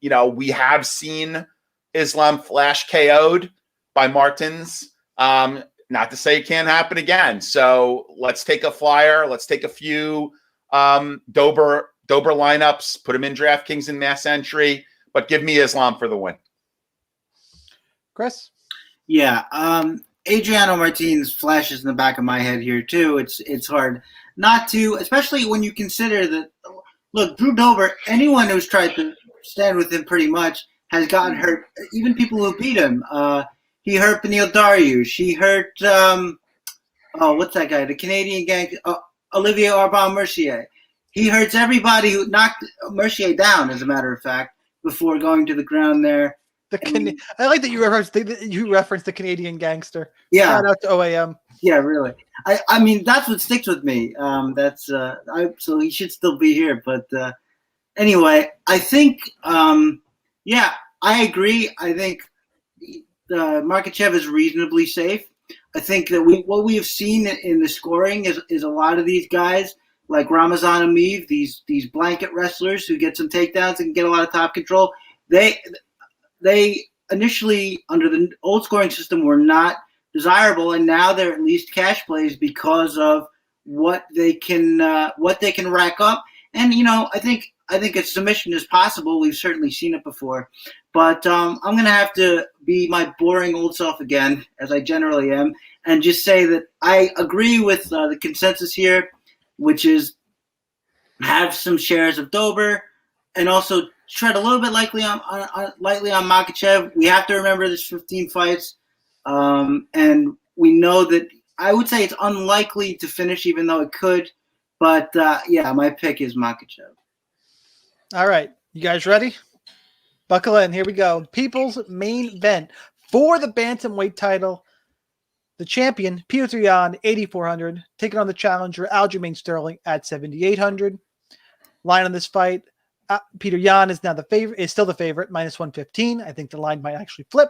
We have seen Islam flash KO'd by Martins. Not to say it can't happen again. So let's take a flyer. Let's take a few Dober lineups, put him in DraftKings and mass entry, but give me Islam for the win. Chris? Yeah. Adriano Martins flashes in the back of my head here too. It's hard not to, especially when you consider that, look, Drew Dober, anyone who's tried to stand with him pretty much has gotten hurt. Even people who beat him. He hurt Beneil Dariush. He hurt, what's that guy? The Canadian gang, Olivier Aubin-Mercier. He hurts everybody who knocked Mercier down, as a matter of fact, before going to the ground there. I like that you referenced the Canadian gangster. Yeah. Shout out to OAM. Yeah, really. I mean, that's what sticks with me. So he should still be here. But anyway, I think, I agree. I think Makhachev is reasonably safe. I think that what we have seen in the scoring is a lot of these guys, like Ramazan Ameev, these blanket wrestlers who get some takedowns and get a lot of top control. They initially, under the old scoring system, were not desirable, and now they're at least cash plays because of what they can rack up. And I think a submission is possible. We've certainly seen it before, but I'm going to have to be my boring old self again, as I generally am, and just say that I agree with the consensus here, which is have some shares of Dober and also tread a little bit lightly on Makhachev. We have to remember there's 15 fights, and we know that I would say it's unlikely to finish, even though it could. But my pick is Makhachev. All right, you guys ready? Buckle in. Here we go. People's main event for the bantamweight title. The champion, Petr Yan, 8,400, taking on the challenger, Aljamain Sterling, at 7,800. Line on this fight, Petr Yan is still the favorite, minus 115. I think the line might actually flip.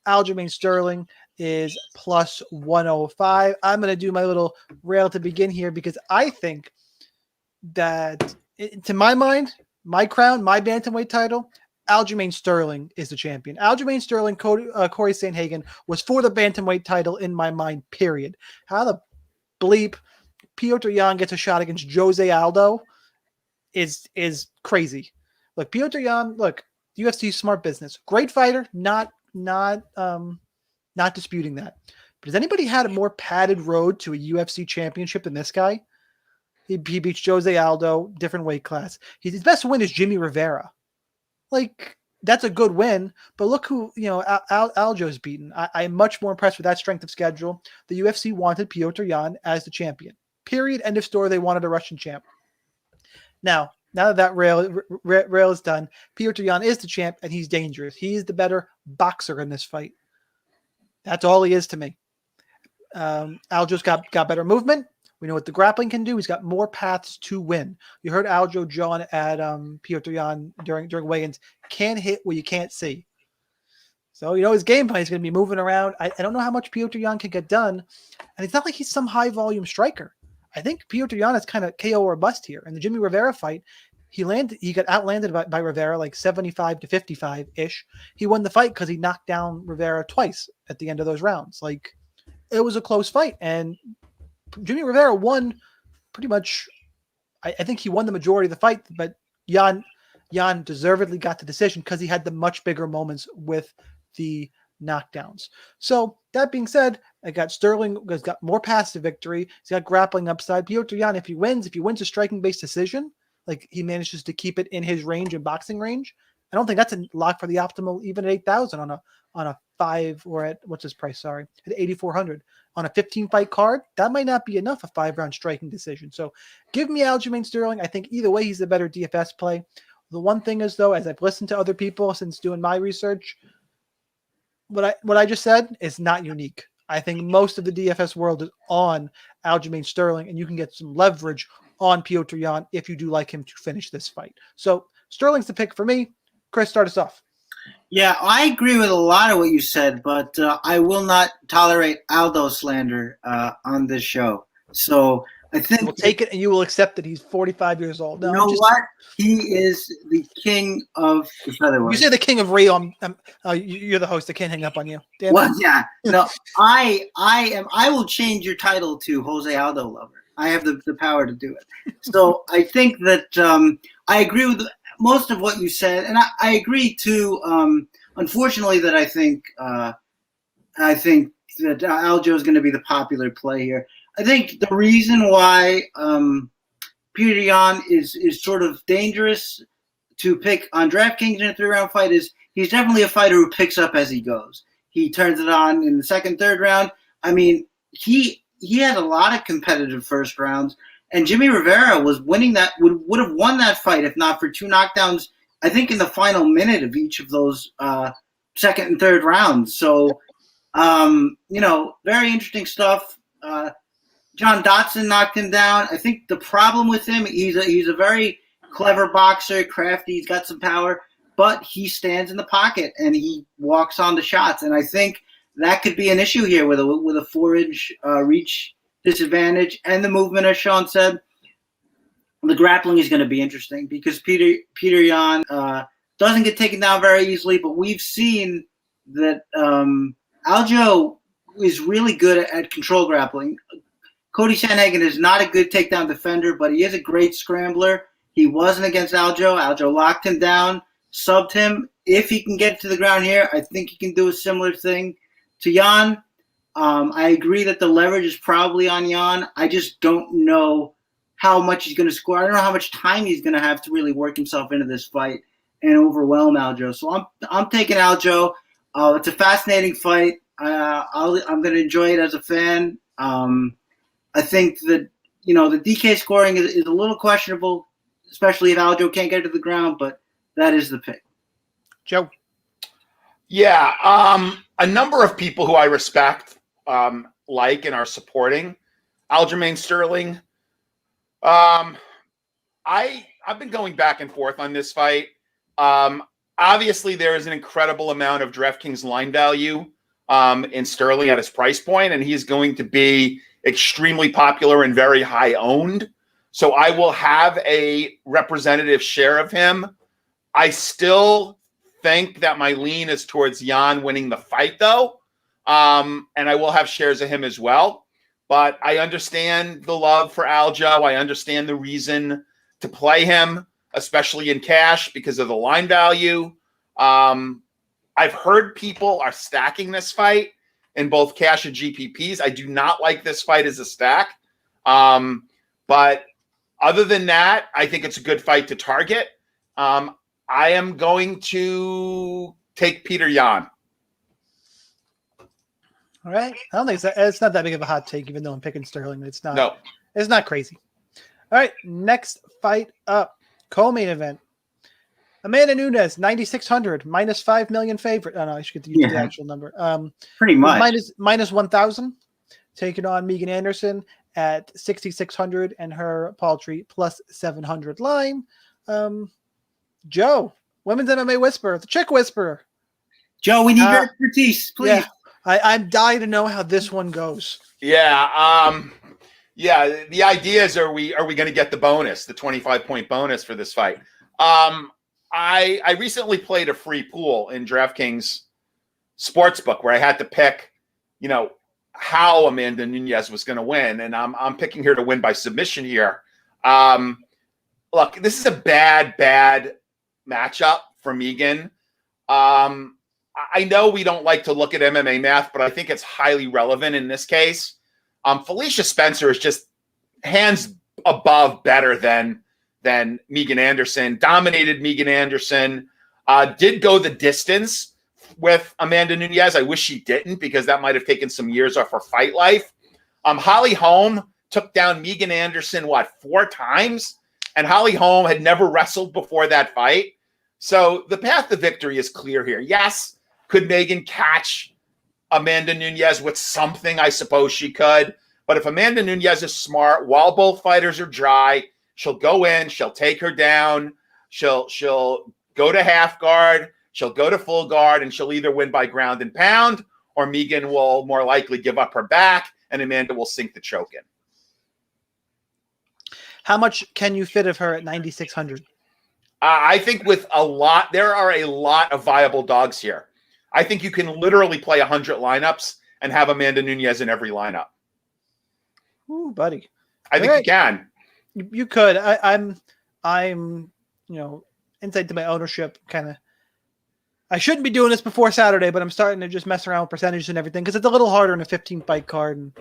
Aljamain Sterling is plus 105. I'm going to do my little rail to begin here because I think that, to my mind, my crown, my bantamweight title, Aljamain Sterling is the champion. Aljamain Sterling, Corey Sandhagen was for the bantamweight title in my mind, period. How the bleep Petr Yan gets a shot against Jose Aldo is crazy. Look, Petr Yan, UFC smart business. Great fighter, not disputing that. But has anybody had a more padded road to a UFC championship than this guy? He beats Jose Aldo, different weight class. His best win is Jimmy Rivera. Like, that's a good win, but look who, Aljo's beaten. I'm much more impressed with that strength of schedule. The UFC wanted Petr Yan as the champion. Period. End of story. They wanted a Russian champ. Now that rail is done, Petr Yan is the champ, and he's dangerous. He's the better boxer in this fight. That's all he is to me. Aljo's got better movement. We know what the grappling can do. He's got more paths to win. You heard Aljo John at Petr Yan during weigh-ins. Can hit where you can't see. So, his game plan is going to be moving around. I don't know how much Petr Yan can get done. And it's not like he's some high-volume striker. I think Petr Yan is kind of KO or bust here. In the Jimmy Rivera fight, he got outlanded by Rivera like 75 to 55-ish. He won the fight because he knocked down Rivera twice at the end of those rounds. Like, it was a close fight. And Jimmy Rivera won pretty much. I think he won the majority of the fight, but Jan deservedly got the decision because he had the much bigger moments with the knockdowns. So that being said, I got Sterling has got more passive victory. He's got grappling upside. Petr Yan, if he wins a striking-based decision, like he manages to keep it in his range and boxing range, I don't think that's a lock for the optimal even at 8,000 on a 5 or at what's his price? Sorry, at 8,400 on a 15-fight card. That might not be enough a 5-round striking decision. So give me Aljamain Sterling. I think either way he's a better DFS play. The one thing is though, as I've listened to other people since doing my research, what I just said is not unique. I think most of the DFS world is on Aljamain Sterling, and you can get some leverage on Petr Yan if you do like him to finish this fight. So Sterling's the pick for me. Chris, start us off. Yeah, I agree with a lot of what you said, but I will not tolerate Aldo slander on this show. So I think we'll take it, and you will accept that he's 45 years old. No, you know what? He is the king of the featherweight. You say the king of Rio. You're the host. I can't hang up on you. Damn well, yeah. No, I am. I will change your title to Jose Aldo lover. I have the power to do it. So I think that I agree with most of what you said, and I agree too. Unfortunately, that I think that Aljo is going to be the popular play here. I think the reason why Petr Yan is sort of dangerous to pick on DraftKings in a 3-round fight is he's definitely a fighter who picks up as he goes. He turns it on in the second, third round. I mean, he had a lot of competitive first rounds, and Jimmy Rivera was winning that would have won that fight if not for 2 knockdowns, I think, in the final minute of each of those second and third rounds. So, very interesting stuff. John Dotson knocked him down. I think the problem with him, he's a very clever boxer, crafty. He's got some power, but he stands in the pocket and he walks on the shots. And I think that could be an issue here with a 4-inch reach disadvantage and the movement, as Shaun said. The grappling is going to be interesting because Petr Yan doesn't get taken down very easily, but we've seen that Aljo is really good at control grappling. Cody Sandhagen is not a good takedown defender, but he is a great scrambler. He wasn't against Aljo. Aljo locked him down, subbed him. If he can get to the ground here, I think he can do a similar thing to Yan. I agree that the leverage is probably on Yan. I just don't know how much he's going to score. I don't know how much time he's going to have to really work himself into this fight and overwhelm Aljo. So I'm taking Aljo. It's a fascinating fight. I'm going to enjoy it as a fan. I think that, the DK scoring is a little questionable, especially if Aljo can't get to the ground, but that is the pick. Joe? Yeah, a number of people who I respect like and are supporting Aljamain Sterling. I've been going back and forth on this fight. Obviously, there is an incredible amount of DraftKings line value in Sterling at his price point, and he's going to be extremely popular and very high owned. So I will have a representative share of him. I still think that my lean is towards Yan winning the fight, though. And I will have shares of him as well. But I understand the love for Aljo. I understand the reason to play him, especially in cash because of the line value. I've heard people are stacking this fight in both cash and GPPs. I do not like this fight as a stack. But other than that, I think it's a good fight to target. I am going to take Petr Yan. All right. I don't think it's not that big of a hot take, even though I'm picking Sterling. It's not crazy. All right. Next fight up. Co-main event. Amanda Nunes, 9,600, minus 5 million favorite. Oh, no, I should get to use the actual number. Pretty much. Minus 1,000. Taking on Megan Anderson at 6,600 and her paltry plus 700 line. Joe, women's MMA whisperer, the chick whisperer. Joe, we need your expertise, please. Yeah, I'm dying to know how this one goes. Yeah. The idea is, are we going to get the bonus, the 25-point bonus for this fight? I recently played a free pool in DraftKings Sportsbook where I had to pick, how Amanda Nunes was going to win, and I'm picking her to win by submission here. Look, this is a bad matchup for Megan. I know we don't like to look at MMA math, but I think it's highly relevant in this case. Felicia Spencer is just hands above better than Megan Anderson. Dominated Megan Anderson. Did go the distance with Amanda Nunes. I wish she didn't, because that might have taken some years off her fight life. Holly Holm took down Megan Anderson, 4 times? And Holly Holm had never wrestled before that fight. So the path to victory is clear here. Yes, could Megan catch Amanda Nunes with something? I suppose she could. But if Amanda Nunes is smart, while both fighters are dry, she'll go in, she'll take her down, she'll go to half guard, she'll go to full guard, and she'll either win by ground and pound, or Megan will more likely give up her back, and Amanda will sink the choke in. How much can you fit of her at 9,600? I think with there are a lot of viable dogs here. I think you can literally play 100 lineups and have Amanda Nunes in every lineup. Ooh, buddy. I think you can. You could. I'm insight to my ownership kind of. I shouldn't be doing this before Saturday, but I'm starting to just mess around with percentages and everything, because it's a little harder in a 15-fight card. And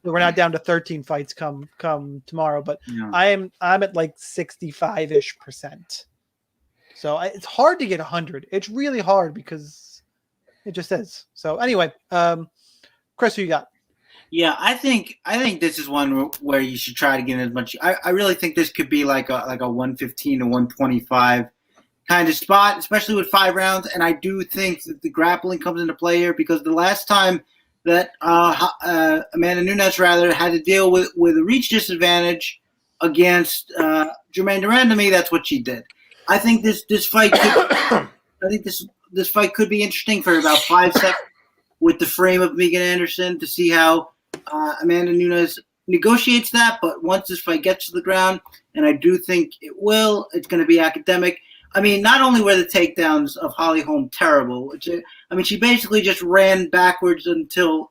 we're not down to 13 fights come tomorrow, but yeah. I'm at like 65-ish%. So it's hard to get 100. It's really hard because it just is. So anyway, Chris, who you got? Yeah, I think this is one where you should try to get as much. I really think this could be like a 115 to 125 kind of spot, especially with 5 rounds. And I do think that the grappling comes into play here, because the last time that Amanda Nunes had to deal with a reach disadvantage against Germaine de Randamie, that's what she did. I think this fight this fight could be interesting for about 5 seconds with the frame of Megan Anderson, to see how Amanda Nunes negotiates that. But once this fight gets to the ground, and I do think it will, it's going to be academic. I mean, not only were the takedowns of Holly Holm terrible, she basically just ran forwards until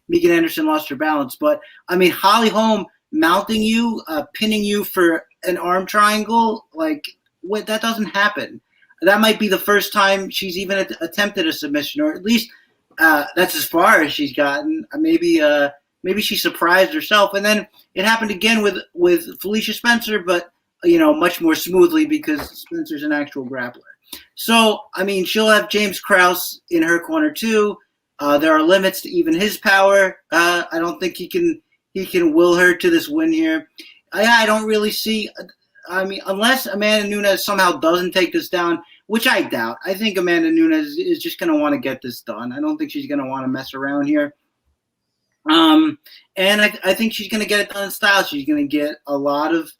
Megan Anderson lost her balance. But I mean, Holly Holm mounting you, pinning you for an arm triangle, that doesn't happen. That might be the first time she's even attempted a submission, or at least that's as far as she's gotten. Maybe she surprised herself, and then it happened again with Felicia Spencer, but much more smoothly, because Spencer's an actual grappler. So I mean, she'll have James Krause in her corner too. There are limits to even his power. I don't think he can will her to this win here. I don't really see. I mean, unless Amanda Nunes somehow doesn't take this down, which I doubt. I think Amanda Nunes is just going to want to get this done. I don't think she's going to want to mess around here. And I think she's going to get it done in style. She's going to get a lot of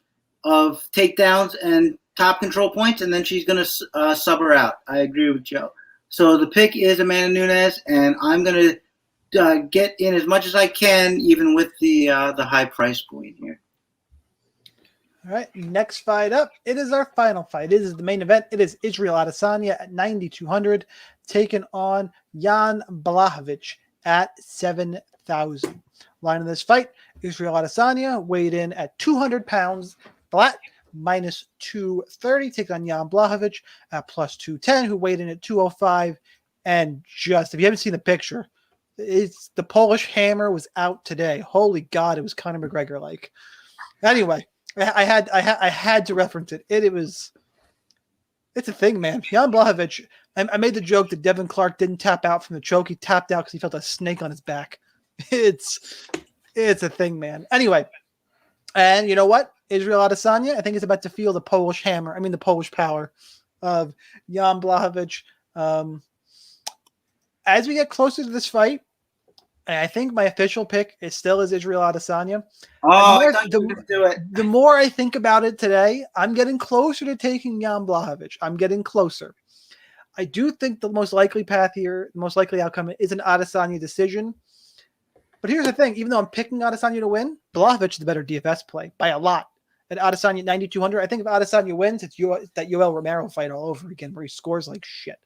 takedowns and top control points, and then she's going to sub her out. I agree with Joe. So the pick is Amanda Nunes, and I'm going to get in as much as I can, even with the high price point here. All right, next fight up. It is our final fight. It is the main event. It is Israel Adesanya at 9,200, taking on Jan Blachowicz at 7,000. Line of this fight: Israel Adesanya weighed in at 200 pounds flat, minus 230. Take on Jan Blachowicz at plus 210, who weighed in at 205. And just, if you haven't seen the picture, it's the Polish Hammer was out today. Holy God, it was Conor McGregor like. Anyway. I had to reference it. It's a thing, man. Jan Blachowicz, I made the joke that Devin Clark didn't tap out from the choke. He tapped out because he felt a snake on his back. It's a thing, man. Anyway, and you know what? Israel Adesanya, I think, is about to feel the Polish hammer. I mean, the Polish power of Jan Blachowicz. As we get closer to this fight, I think my official pick is Israel Adesanya. The more I think about it today, I'm getting closer to taking Jan Blachowicz. I'm getting closer. I do think the most likely path here, the most likely outcome is an Adesanya decision. But here's the thing. Even though I'm picking Adesanya to win, Blachowicz is the better DFS play by a lot. At Adesanya at 9,200, I think if Adesanya wins, it's that Yoel Romero fight all over again where he scores like shit.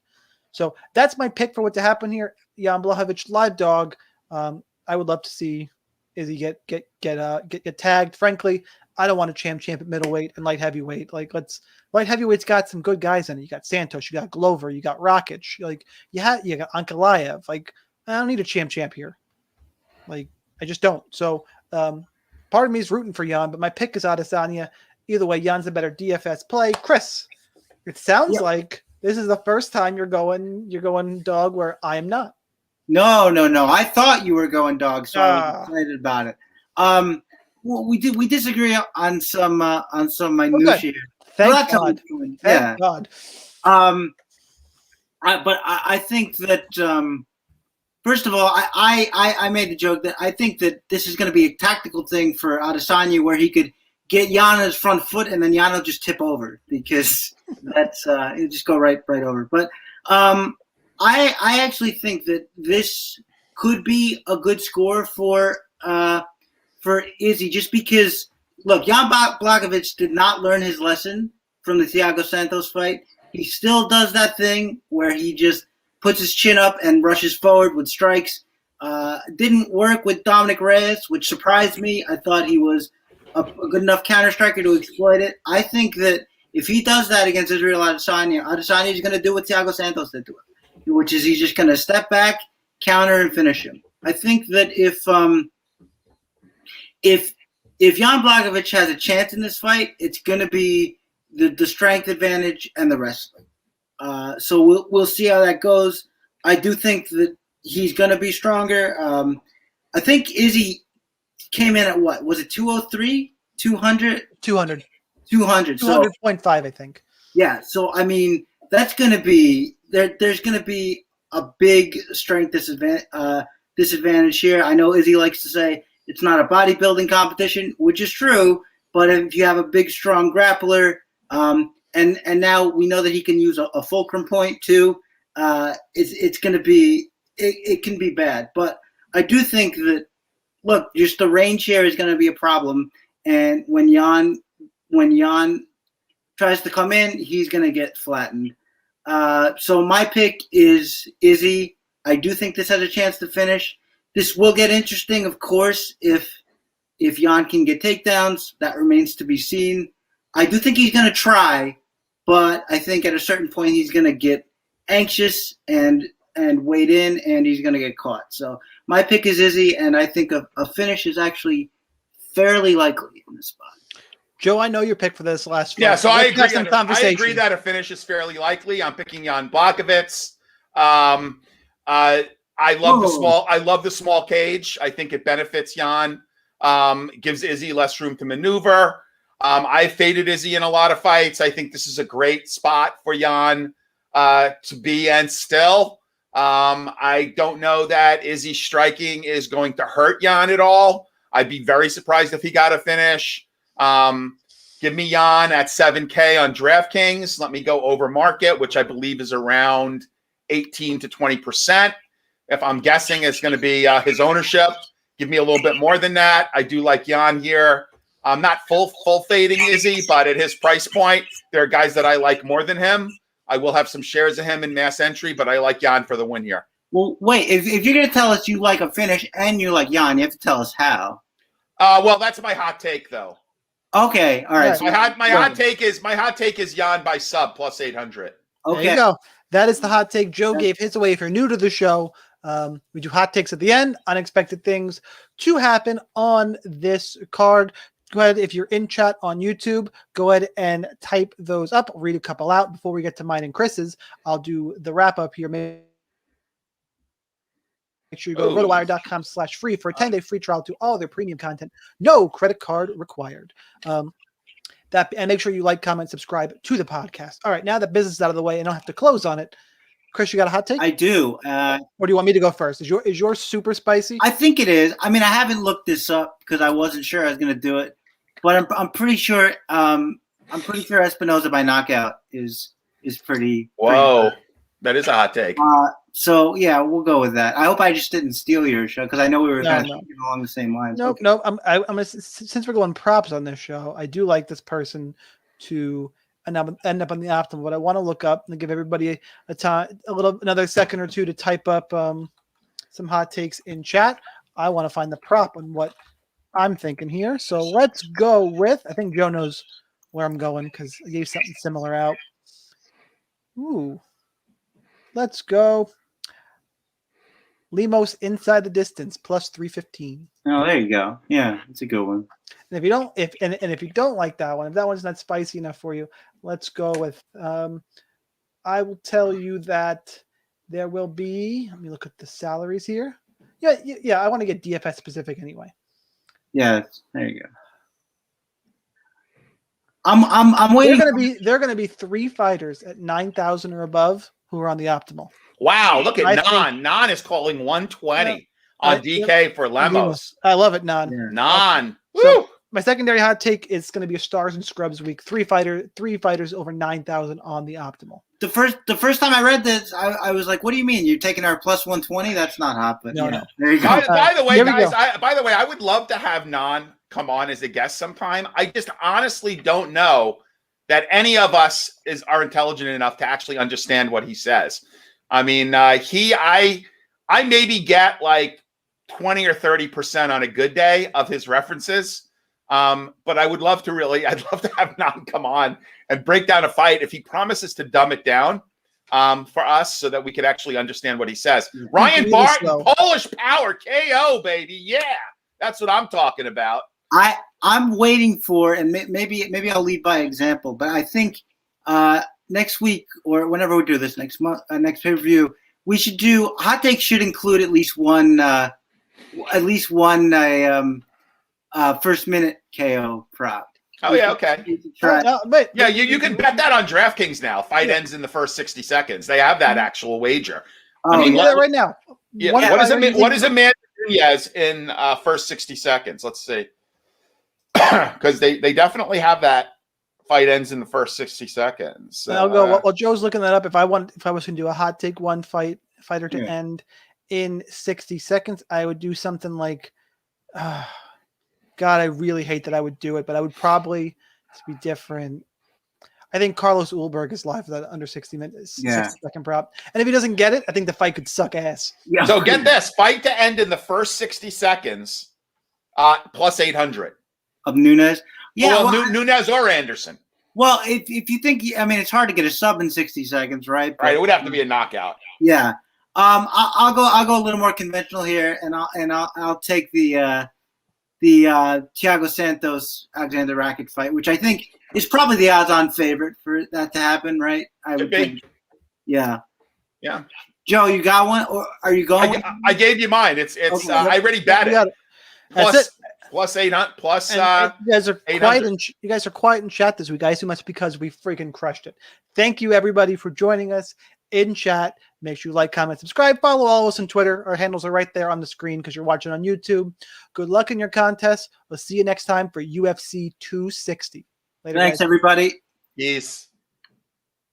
So that's my pick for what to happen here. Jan Blachowicz, live dog. I would love to see Izzy get tagged. Frankly, I don't want a champ at middleweight and light heavyweight. Like, light heavyweight's got some good guys in it. You got Santos, you got Glover, you got Rakic, like you got Ankalaev. Like, I don't need a champ here. Like, I just don't. So part of me is rooting for Jan, but my pick is Adesanya. Either way, Jan's a better DFS play. Chris, it sounds like this is the first time you're going dog where I am not. No. I thought you were going dog, so I was excited about it. Well, we disagree on some minutiae. Okay. Thank God. Yeah. Thank God. I think that first of all, I made the joke that I think that this is going to be a tactical thing for Adesanya, where he could get Jan on his front foot and then Jan will just tip over, because that's it'll just go right over. But I actually think that this could be a good score for Izzy, just because, look, Jan Blachowicz did not learn his lesson from the Thiago Santos fight. He still does that thing where he just puts his chin up and rushes forward with strikes. Didn't work with Dominic Reyes, which surprised me. I thought he was a good enough counter striker to exploit it. I think that if he does that against Israel Adesanya is going to do what Thiago Santos did to him, which is he's just going to step back, counter, and finish him. I think that if Jan Blachowicz has a chance in this fight, it's going to be the strength advantage and the wrestling. So we'll see how that goes. I do think that he's going to be stronger. I think Izzy came in at what? Was it 203? 200? 200. 200. 200.5, I think. Yeah. So, I mean, that's going to be there's going to be a big strength disadvantage here. I know Izzy likes to say it's not a bodybuilding competition, which is true. But if you have a big, strong grappler, and now we know that he can use a fulcrum point too, it's going to be it can be bad. But I do think that, look, just the range here is going to be a problem. And when Jan tries to come in, he's going to get flattened. So my pick is Izzy. I do think this has a chance to finish. This will get interesting, of course, if Jan can get takedowns. That remains to be seen. I do think he's going to try, but I think at a certain point he's going to get anxious and wade in, and he's going to get caught. So my pick is Izzy, and I think a finish is actually fairly likely in this spot. Joe, I know your pick for this last fight. Yeah, so I agree. I agree that a finish is fairly likely. I'm picking Jan Blachowicz. I love the small cage. I think it benefits Jan. Gives Izzy less room to maneuver. I faded Izzy in a lot of fights. I think this is a great spot for Jan to be in still. I don't know that Izzy striking is going to hurt Jan at all. I'd be very surprised if he got a finish. Give me Jan at 7K on DraftKings. Let me go over market, which I believe is around 18 to 20%. If I'm guessing, it's going to be his ownership. Give me a little bit more than that. I do like Jan here. I'm not full fading Izzy, but at his price point, there are guys that I like more than him. I will have some shares of him in mass entry, but I like Jan for the win here. Well, wait, if you're going to tell us you like a finish and you like Jan, you have to tell us how. Well, that's my hot take, though. Okay, all right. Yeah. So my hot take is Jan by sub plus 800. Okay. There you go. That is the hot take. Joe gave his away. If you're new to the show, we do hot takes at the end. Unexpected things to happen on this card. Go ahead, if you're in chat on YouTube, go ahead and type those up. I'll read a couple out before we get to mine and Chris's. I'll do the wrap up here. Make sure you go to rotowire.com/free for a 10-day free trial to all their premium content. No credit card required. And make sure you like, comment, subscribe to the podcast. All right, now that business is out of the way and I don't have to close on it. Chris, you got a hot take? I do. Or do you want me to go first? Is yours super spicy? I think it is. I mean, I haven't looked this up because I wasn't sure I was going to do it, but I'm pretty sure. I'm pretty sure Espinosa by knockout is pretty. Whoa, pretty that is a hot take. So yeah, we'll go with that. I hope I just didn't steal your show because I know we were kind of along the same lines. Nope, Okay. nope. I'm gonna, since we're going props on this show, I do like this person to end up on the optimal. But I want to look up and give everybody another second or two to type up some hot takes in chat. I want to find the prop on what I'm thinking here. So let's go with, I think Joe knows where I'm going because I gave something similar out. Ooh. Let's go. Lemos inside the distance, plus 315. Oh, there you go. Yeah, it's a good one. And if you don't, if you don't like that one, if that one's not spicy enough for you, let's go with. I will tell you that there will be. Let me look at the salaries here. Yeah. I want to get DFS specific anyway. Yeah, there you go. I'm waiting. There are gonna be 3 fighters at 9,000 or above who are on the optimal. Wow, look at Nan. Nan is calling 120 on DK for Lemos. I love it, Nan. Yeah. Nan. So Woo! my secondary hot take is going to be a Stars and Scrubs week. 3 fighters over 9,000 on the optimal. The first time I read this, I was like, "What do you mean? You're taking our plus 120? That's not hot." But No. There you go. By the way, guys, I would love to have Nan come on as a guest sometime. I just honestly don't know that any of us are intelligent enough to actually understand what he says. I mean, I maybe get like 20 or 30% on a good day of his references. But I'd love to have Nan come on and break down a fight if he promises to dumb it down for us so that we could actually understand what he says. Ryan Barton, Polish Power, KO, baby. Yeah, that's what I'm talking about. I'm waiting for, and maybe I'll lead by example, but I think next week or whenever we do this next month, next pay-per-view, we should do hot takes. Should include at least one first minute KO prop. Oh yeah, okay. You can bet that on DraftKings now. Fight ends in the first 60 seconds. They have that actual wager. Oh, I mean, do that right now. Yeah. What is Amanda Nunez in first 60 seconds? Let's see. Because they definitely have that. Fight ends in the first 60 seconds. I'll go. While Joe's looking that up, if I was going to do a hot take fighter to end in 60 seconds, I would do something like, God, I really hate that I would do it, but I would probably be different. I think Carlos Ulberg is live for that under 60 minutes, 60-second prop. And if he doesn't get it, I think the fight could suck ass. Yeah. So get this, fight to end in the first 60 seconds, plus 800. Of Nunes? Yeah. Well, Nunes or Anderson. Well, if you think, I mean, it's hard to get a sub in 60 seconds, right? But, right, it would have to be a knockout. Yeah. I'll go a little more conventional here, and I'll take the Thiago Santos Alexander Rakic fight, which I think is probably the odds-on favorite for that to happen, right? I would think. Yeah. Yeah. Joe, you got one, or are you going? I gave you mine. It's okay. I already bet it. Plus 800. Plus you guys are quiet. You guys are quiet in chat this week. I assume that's because we freaking crushed it. Thank you everybody for joining us in chat. Make sure you like, comment, subscribe, follow all of us on Twitter. Our handles are right there on the screen because you're watching on YouTube. Good luck in your contest. We'll see you next time for UFC 260. Later, Thanks, guys. everybody. Peace.